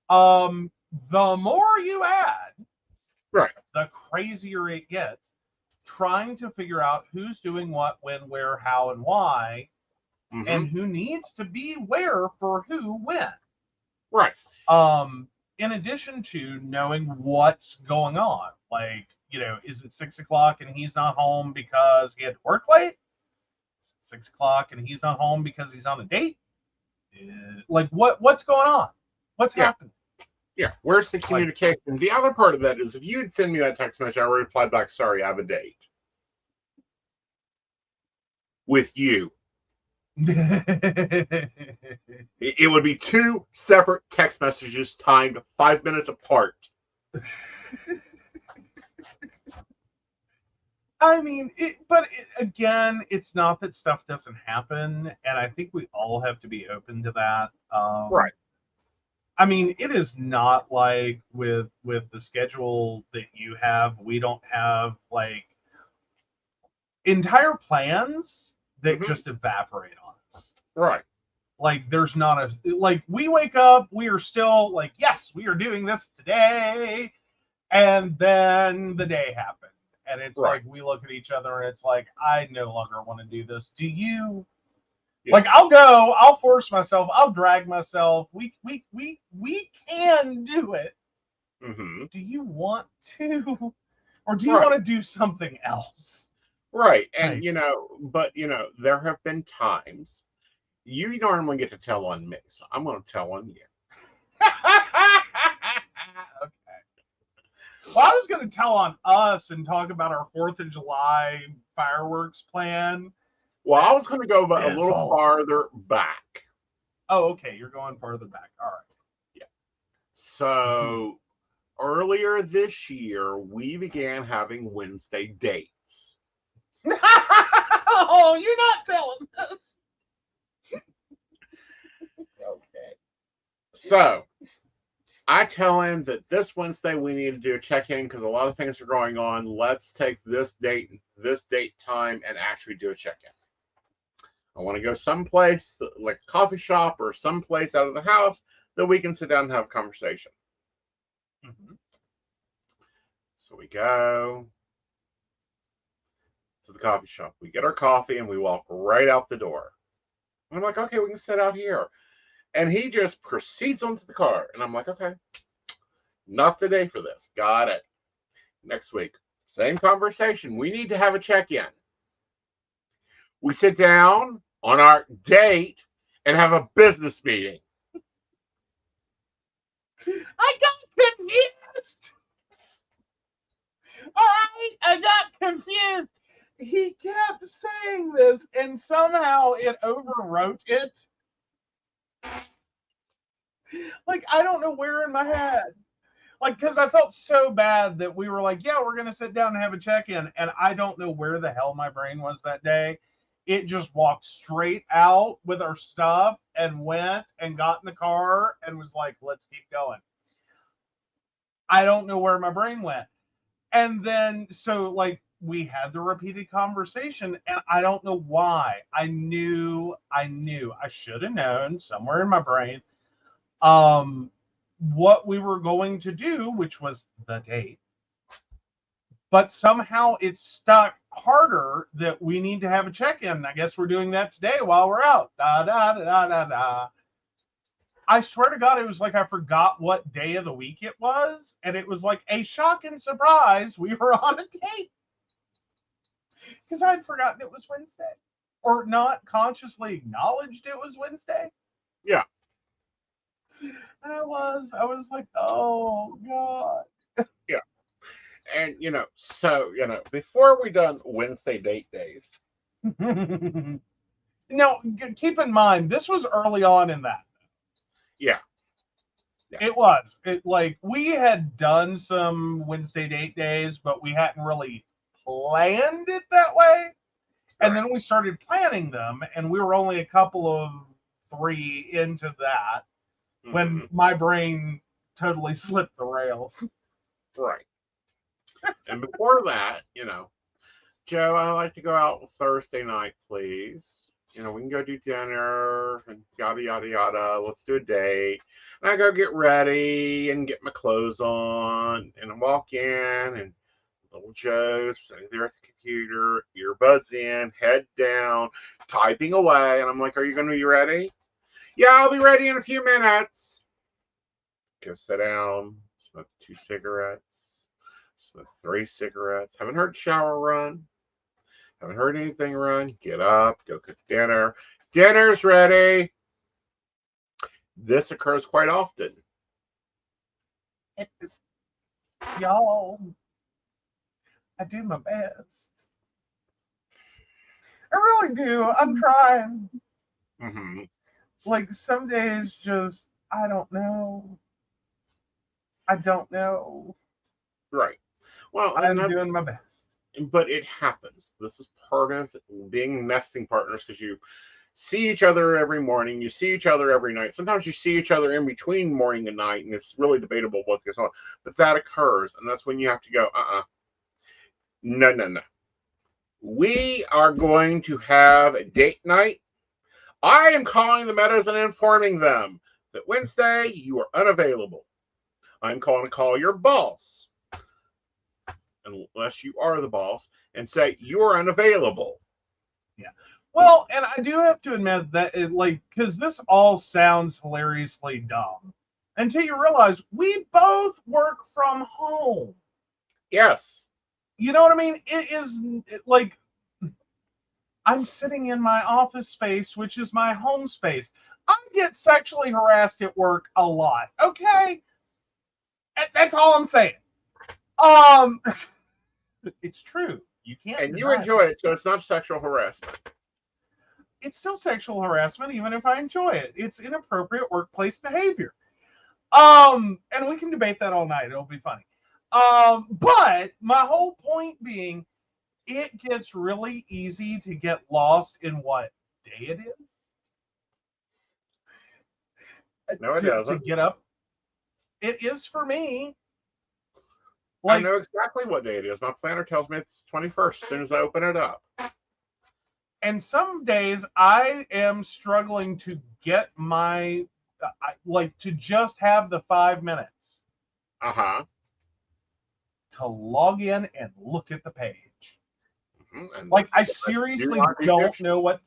The more you add, right, the crazier it gets. Trying to figure out who's doing what, when, where, how, and why, and who needs to be where for who, when. Right. In addition to knowing what's going on, like, you know, is it 6 o'clock and he's not home because he had to work late? Is it 6 o'clock and he's not home because he's on a date? Like, what's going on? What's happening? Yeah, where's the communication? Like, the other part of that is if you had sent me that text message, I would reply back, sorry, I have a date. With you. It would be two separate text messages timed 5 minutes apart. I mean, again, it's not that stuff doesn't happen, and I think we all have to be open to that. Right. I mean, it is not like with the schedule that you have, we don't have like entire plans that just evaporate on us. Right. Like, there's not like, we wake up, we are still like, yes, we are doing this today, and then the day happened. And it's like, we look at each other and it's like, I no longer want to do this. Do you? Yeah. Like, I'll go, I'll force myself, I'll drag myself. We can do it. Do you want to? Or do you want to do something else? Right. And, but, there have been times you normally get to tell on me, so I'm going to tell on you. Okay. Well, I was going to tell on us and talk about our 4th of July fireworks plan. Well, I was going to go a little Fizzle. farther back. Oh, okay. You're going farther back. All right. So earlier this year, we began having Wednesday dates. Oh, you're not telling us. Okay. So I tell him that this Wednesday we need to do a check-in because a lot of things are going on. Let's take this date, time, and actually do a check-in. I want to go someplace like a coffee shop or someplace out of the house that we can sit down and have a conversation. Mm-hmm. So we go to the coffee shop. We get our coffee and we walk right out the door. I'm like, okay, we can sit out here. And he just proceeds onto the car. And I'm like, okay, not the day for this. Got it. Next week, same conversation. We need to have a check-in. We sit down on our date and have a business meeting. I got confused. All right, I got confused. He kept saying this, and somehow it overwrote it. Like, I don't know where in my head. Like, because I felt so bad that we were like, yeah, we're going to sit down and have a check-in. And I don't know where the hell my brain was that day. It just walked straight out with our stuff and went and got in the car and was like, let's keep going. I don't know where my brain went. And then, so like, we had the repeated conversation, and I don't know why. I knew I should have known somewhere in my brain what we were going to do, which was the date. But somehow it stuck harder that we need to have a check-in. I guess we're doing that today while we're out. Da, da, da, da, da. I swear to God, it was like I forgot what day of the week it was. And it was like a shocking surprise. We were on a date. Because I'd forgotten it was Wednesday. Or not consciously acknowledged it was Wednesday. Yeah. And I was like, oh, God. Yeah. And, so, before we done Wednesday date days. Now, keep in mind, this was early on in that. Yeah. It was. We had done some Wednesday date days, but we hadn't really planned it that way. And then we started planning them, and we were only a couple of 3 into that when my brain totally slipped the rails. Right. And before that, Joe, I like to go out Thursday night, please. We can go do dinner and yada, yada, yada. Let's do a date. And I go get ready and get my clothes on. And I walk in, and little Joe's sitting there at the computer, earbuds in, head down, typing away. And I'm like, are you going to be ready? Yeah, I'll be ready in a few minutes. Go sit down, smoke 2 cigarettes, smoke 3 cigarettes. Haven't heard shower run. Haven't heard anything run. Get up, go cook dinner. Dinner's ready. This occurs quite often. Y'all, I do my best. I really do. I'm trying. Mm-hmm. Like, some days just, I don't know. I don't know. Right. Well, I'm doing my best. But it happens. This is part of being nesting partners because you see each other every morning. You see each other every night. Sometimes you see each other in between morning and night, and it's really debatable what goes on. But that occurs, and that's when you have to go, no. We are going to have a date night. I am calling the Meadows and informing them that Wednesday you are unavailable. I'm calling to call your boss, unless you are the boss, and say you're unavailable. Yeah. Well, and I do have to admit that because this all sounds hilariously dumb until you realize we both work from home. Yes. You know what I mean? It is like I'm sitting in my office space, which is my home space. I get sexually harassed at work a lot. Okay. That's all I'm saying. It's true. You can't. And you enjoy it, so it's not sexual harassment. it's still sexual harassment, even if I enjoy it. It's inappropriate workplace behavior. And we can debate that all night. It'll be funny. But my whole point being, it gets really easy to get lost in what day it is. No, it to doesn't. get up. It is for me. I know exactly what day it is. My planner tells me it's 21st as soon as I open it up. And some days I am struggling to get my, to just have the 5 minutes. To log in and look at the page. And like, I seriously don't know what.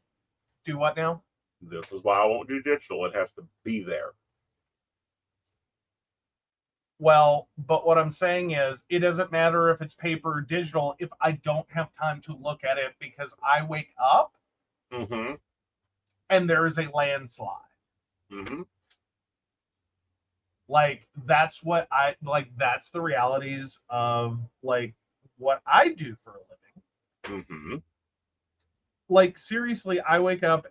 Do what now? This is why I won't do digital. It has to be there. Well, but what I'm saying is, it doesn't matter if it's paper or digital if I don't have time to look at it, because I wake up and there is a landslide. Like, that's what I like. That's the realities of like what I do for a living. Like, seriously, I wake up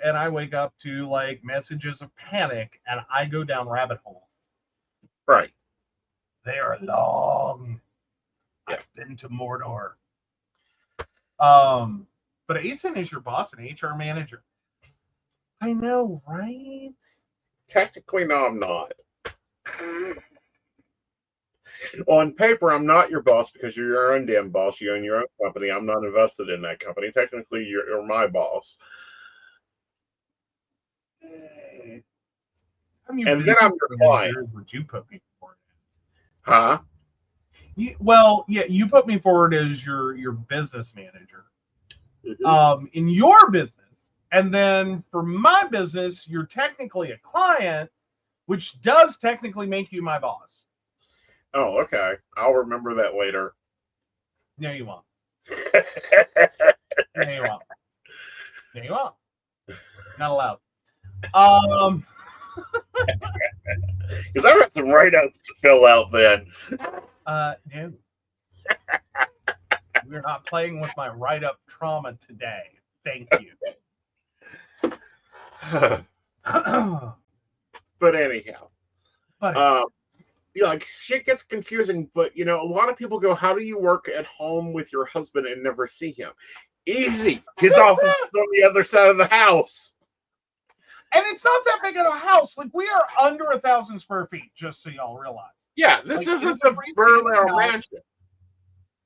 to like messages of panic, and I go down rabbit holes. Right. They are long. I've been to Mordor. But Aeson is your boss and HR manager. I know, right? Technically, no, I'm not. On paper, I'm not your boss because you're your own damn boss. You own your own company. I'm not invested in that company. Technically, you're my boss. I'm your and then I'm your client. Would you put me forward as? Huh? You put me forward as your business manager. In your business, and then for my business, you're technically a client, which does technically make you my boss. Oh, okay. I'll remember that later. No, you won't. No, you won't. No, you won't. Not allowed. Because I got some write-ups to fill out then. No. We're not playing with my write-up trauma today. Thank you. But anyhow. Like, shit gets confusing, but, a lot of people go, how do you work at home with your husband and never see him? Easy. His office is on the other side of the house. And it's not that big of a house. Like, we are under 1,000 square feet, just so y'all realize. Yeah, this isn't a Burlington mansion.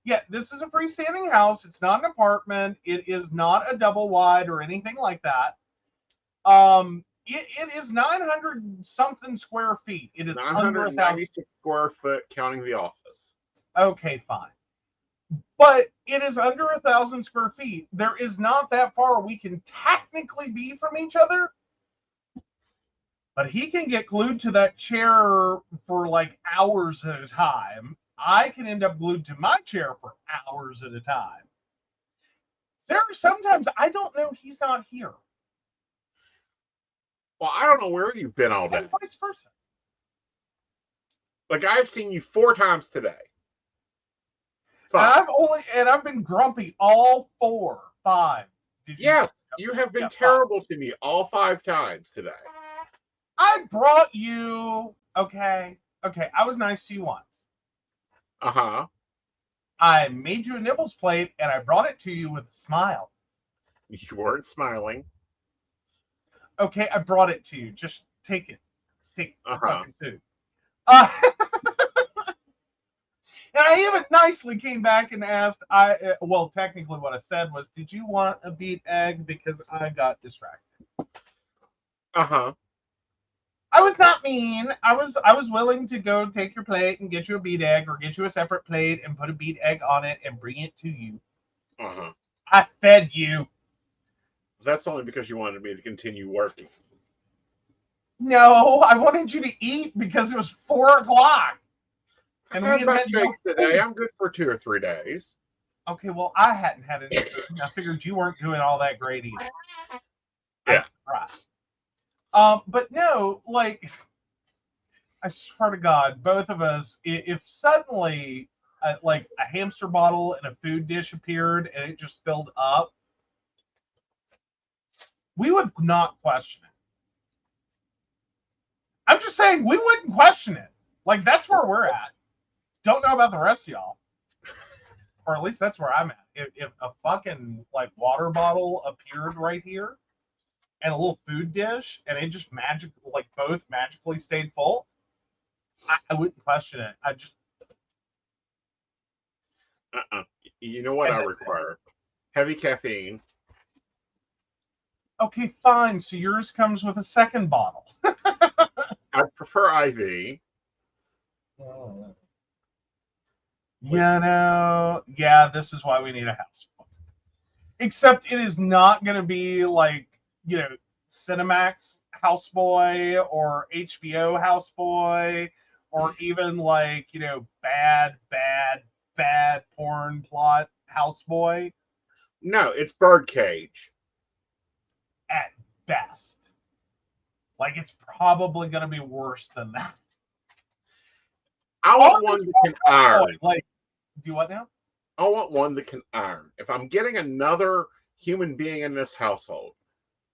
Yeah, this is a freestanding house. It's not an apartment. It is not a double wide or anything like that. It is 900 something square feet. It is 996 square foot, counting the office. Okay, fine. But it is under 1,000 square feet. There is not that far we can technically be from each other. But he can get glued to that chair for like hours at a time. I can end up glued to my chair for hours at a time. There are sometimes I don't know he's not here. Well, I don't know where you've been all day. And vice versa. Like, I've seen you 4 times today. And I've been grumpy all 4, 5. Yes, you have been terrible 5. To me all 5 times today. I brought you. Okay, I was nice to you once. I made you a nibbles plate and I brought it to you with a smile. You weren't smiling. Okay, I brought it to you. Just take it. Take the fucking food. And I even nicely came back and asked, technically what I said was, did you want a beet egg? Because I got distracted. I was not mean. I was willing to go take your plate and get you a beet egg, or get you a separate plate and put a beet egg on it and bring it to you. I fed you. That's only because you wanted me to continue working. No, I wanted you to eat because it was 4 o'clock. And we had shakes today. I'm good for 2 or 3 days. Okay, well, I hadn't had any food. I figured you weren't doing all that great either. Yeah. But no, like, I swear to God, both of us, if suddenly like a hamster bottle and a food dish appeared and it just filled up, we would not question it. I'm just saying we wouldn't question it. Like, that's where we're at. Don't know about the rest of y'all. Or at least that's where I'm at. If a fucking like water bottle appeared right here and a little food dish and it just both magically stayed full, I wouldn't question it. I just You know what I require? Heavy caffeine. okay, fine. So yours comes with a second bottle. I prefer IV. Oh. Yeah, this is why we need a house. Except it is not going to be like, Cinemax houseboy or HBO houseboy or even like, bad porn plot houseboy. No, it's birdcage. At best. Like, it's probably going to be worse than that. I want one that can iron. Like, do what now? I want one that can iron. If I'm getting another human being in this household,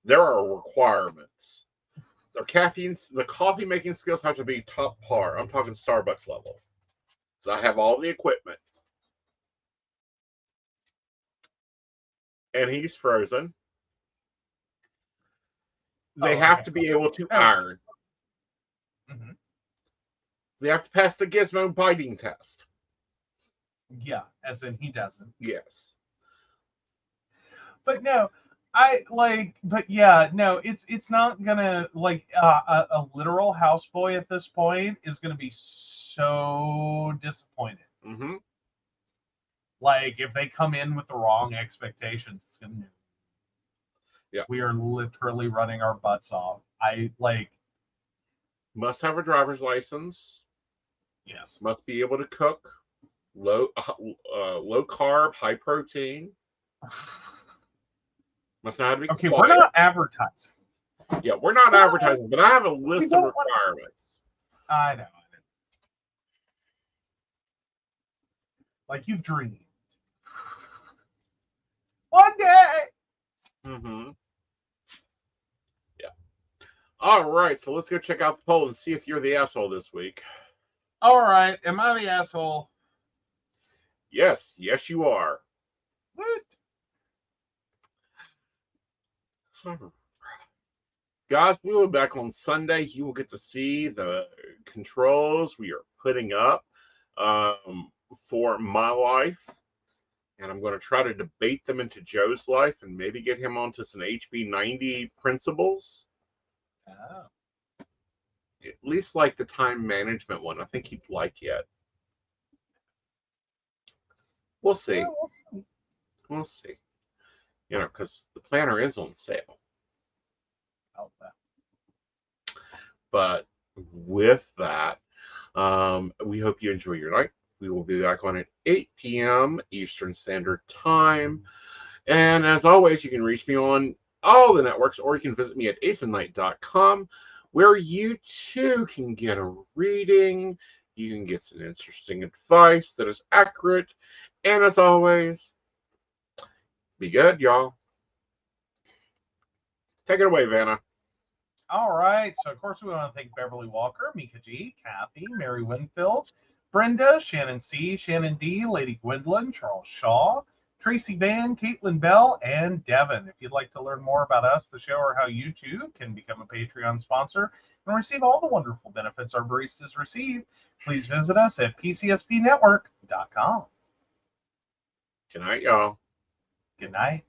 there are requirements. The coffee making skills have to be top par. I'm talking Starbucks level. So I have all the equipment. And he's frozen. They have to be able to iron. Mm-hmm. They have to pass the gizmo biting test. Yeah, as in he doesn't. Yes. But no, it's not gonna like a literal houseboy at this point is gonna be so disappointed. Mm-hmm. Like, if they come in with the wrong expectations, it's gonna. Yeah. We are literally running our butts off. Must have a driver's license. Yes. Must be able to cook. Low carb, high protein. Must know how to be okay. quiet. We're not advertising. Yeah, we're not advertising, but I have a list of requirements. I know. Like, you've dreamed. One day. Mm-hmm. Yeah. All right, so let's go check out the poll and see if you're the asshole this week. All right, am I the asshole? Yes, you are. What? Guys, we will be back on Sunday. You will get to see the controls we are putting up for my life. And I'm going to try to debate them into Joe's life and maybe get him onto some HB90 principles. Oh. At least like the time management one. I think he'd like it. We'll see. We'll see. Because the planner is on sale. But with that, we hope you enjoy your night. We will be back on at 8 p.m. Eastern Standard Time. And as always, you can reach me on all the networks, or you can visit me at aeonnight.com, where you too can get a reading. You can get some interesting advice that is accurate. And as always, be good, y'all. Take it away, Vanna. All right. So, of course, we want to thank Beverly Walker, Mika G, Kathy, Mary Winfield, Brenda, Shannon C, Shannon D, Lady Gwendolyn, Charles Shaw, Tracy Van, Caitlin Bell, and Devin. If you'd like to learn more about us, the show, or how you too can become a Patreon sponsor and receive all the wonderful benefits our baristas receive, please visit us at pcspnetwork.com. Good night, y'all. Good night.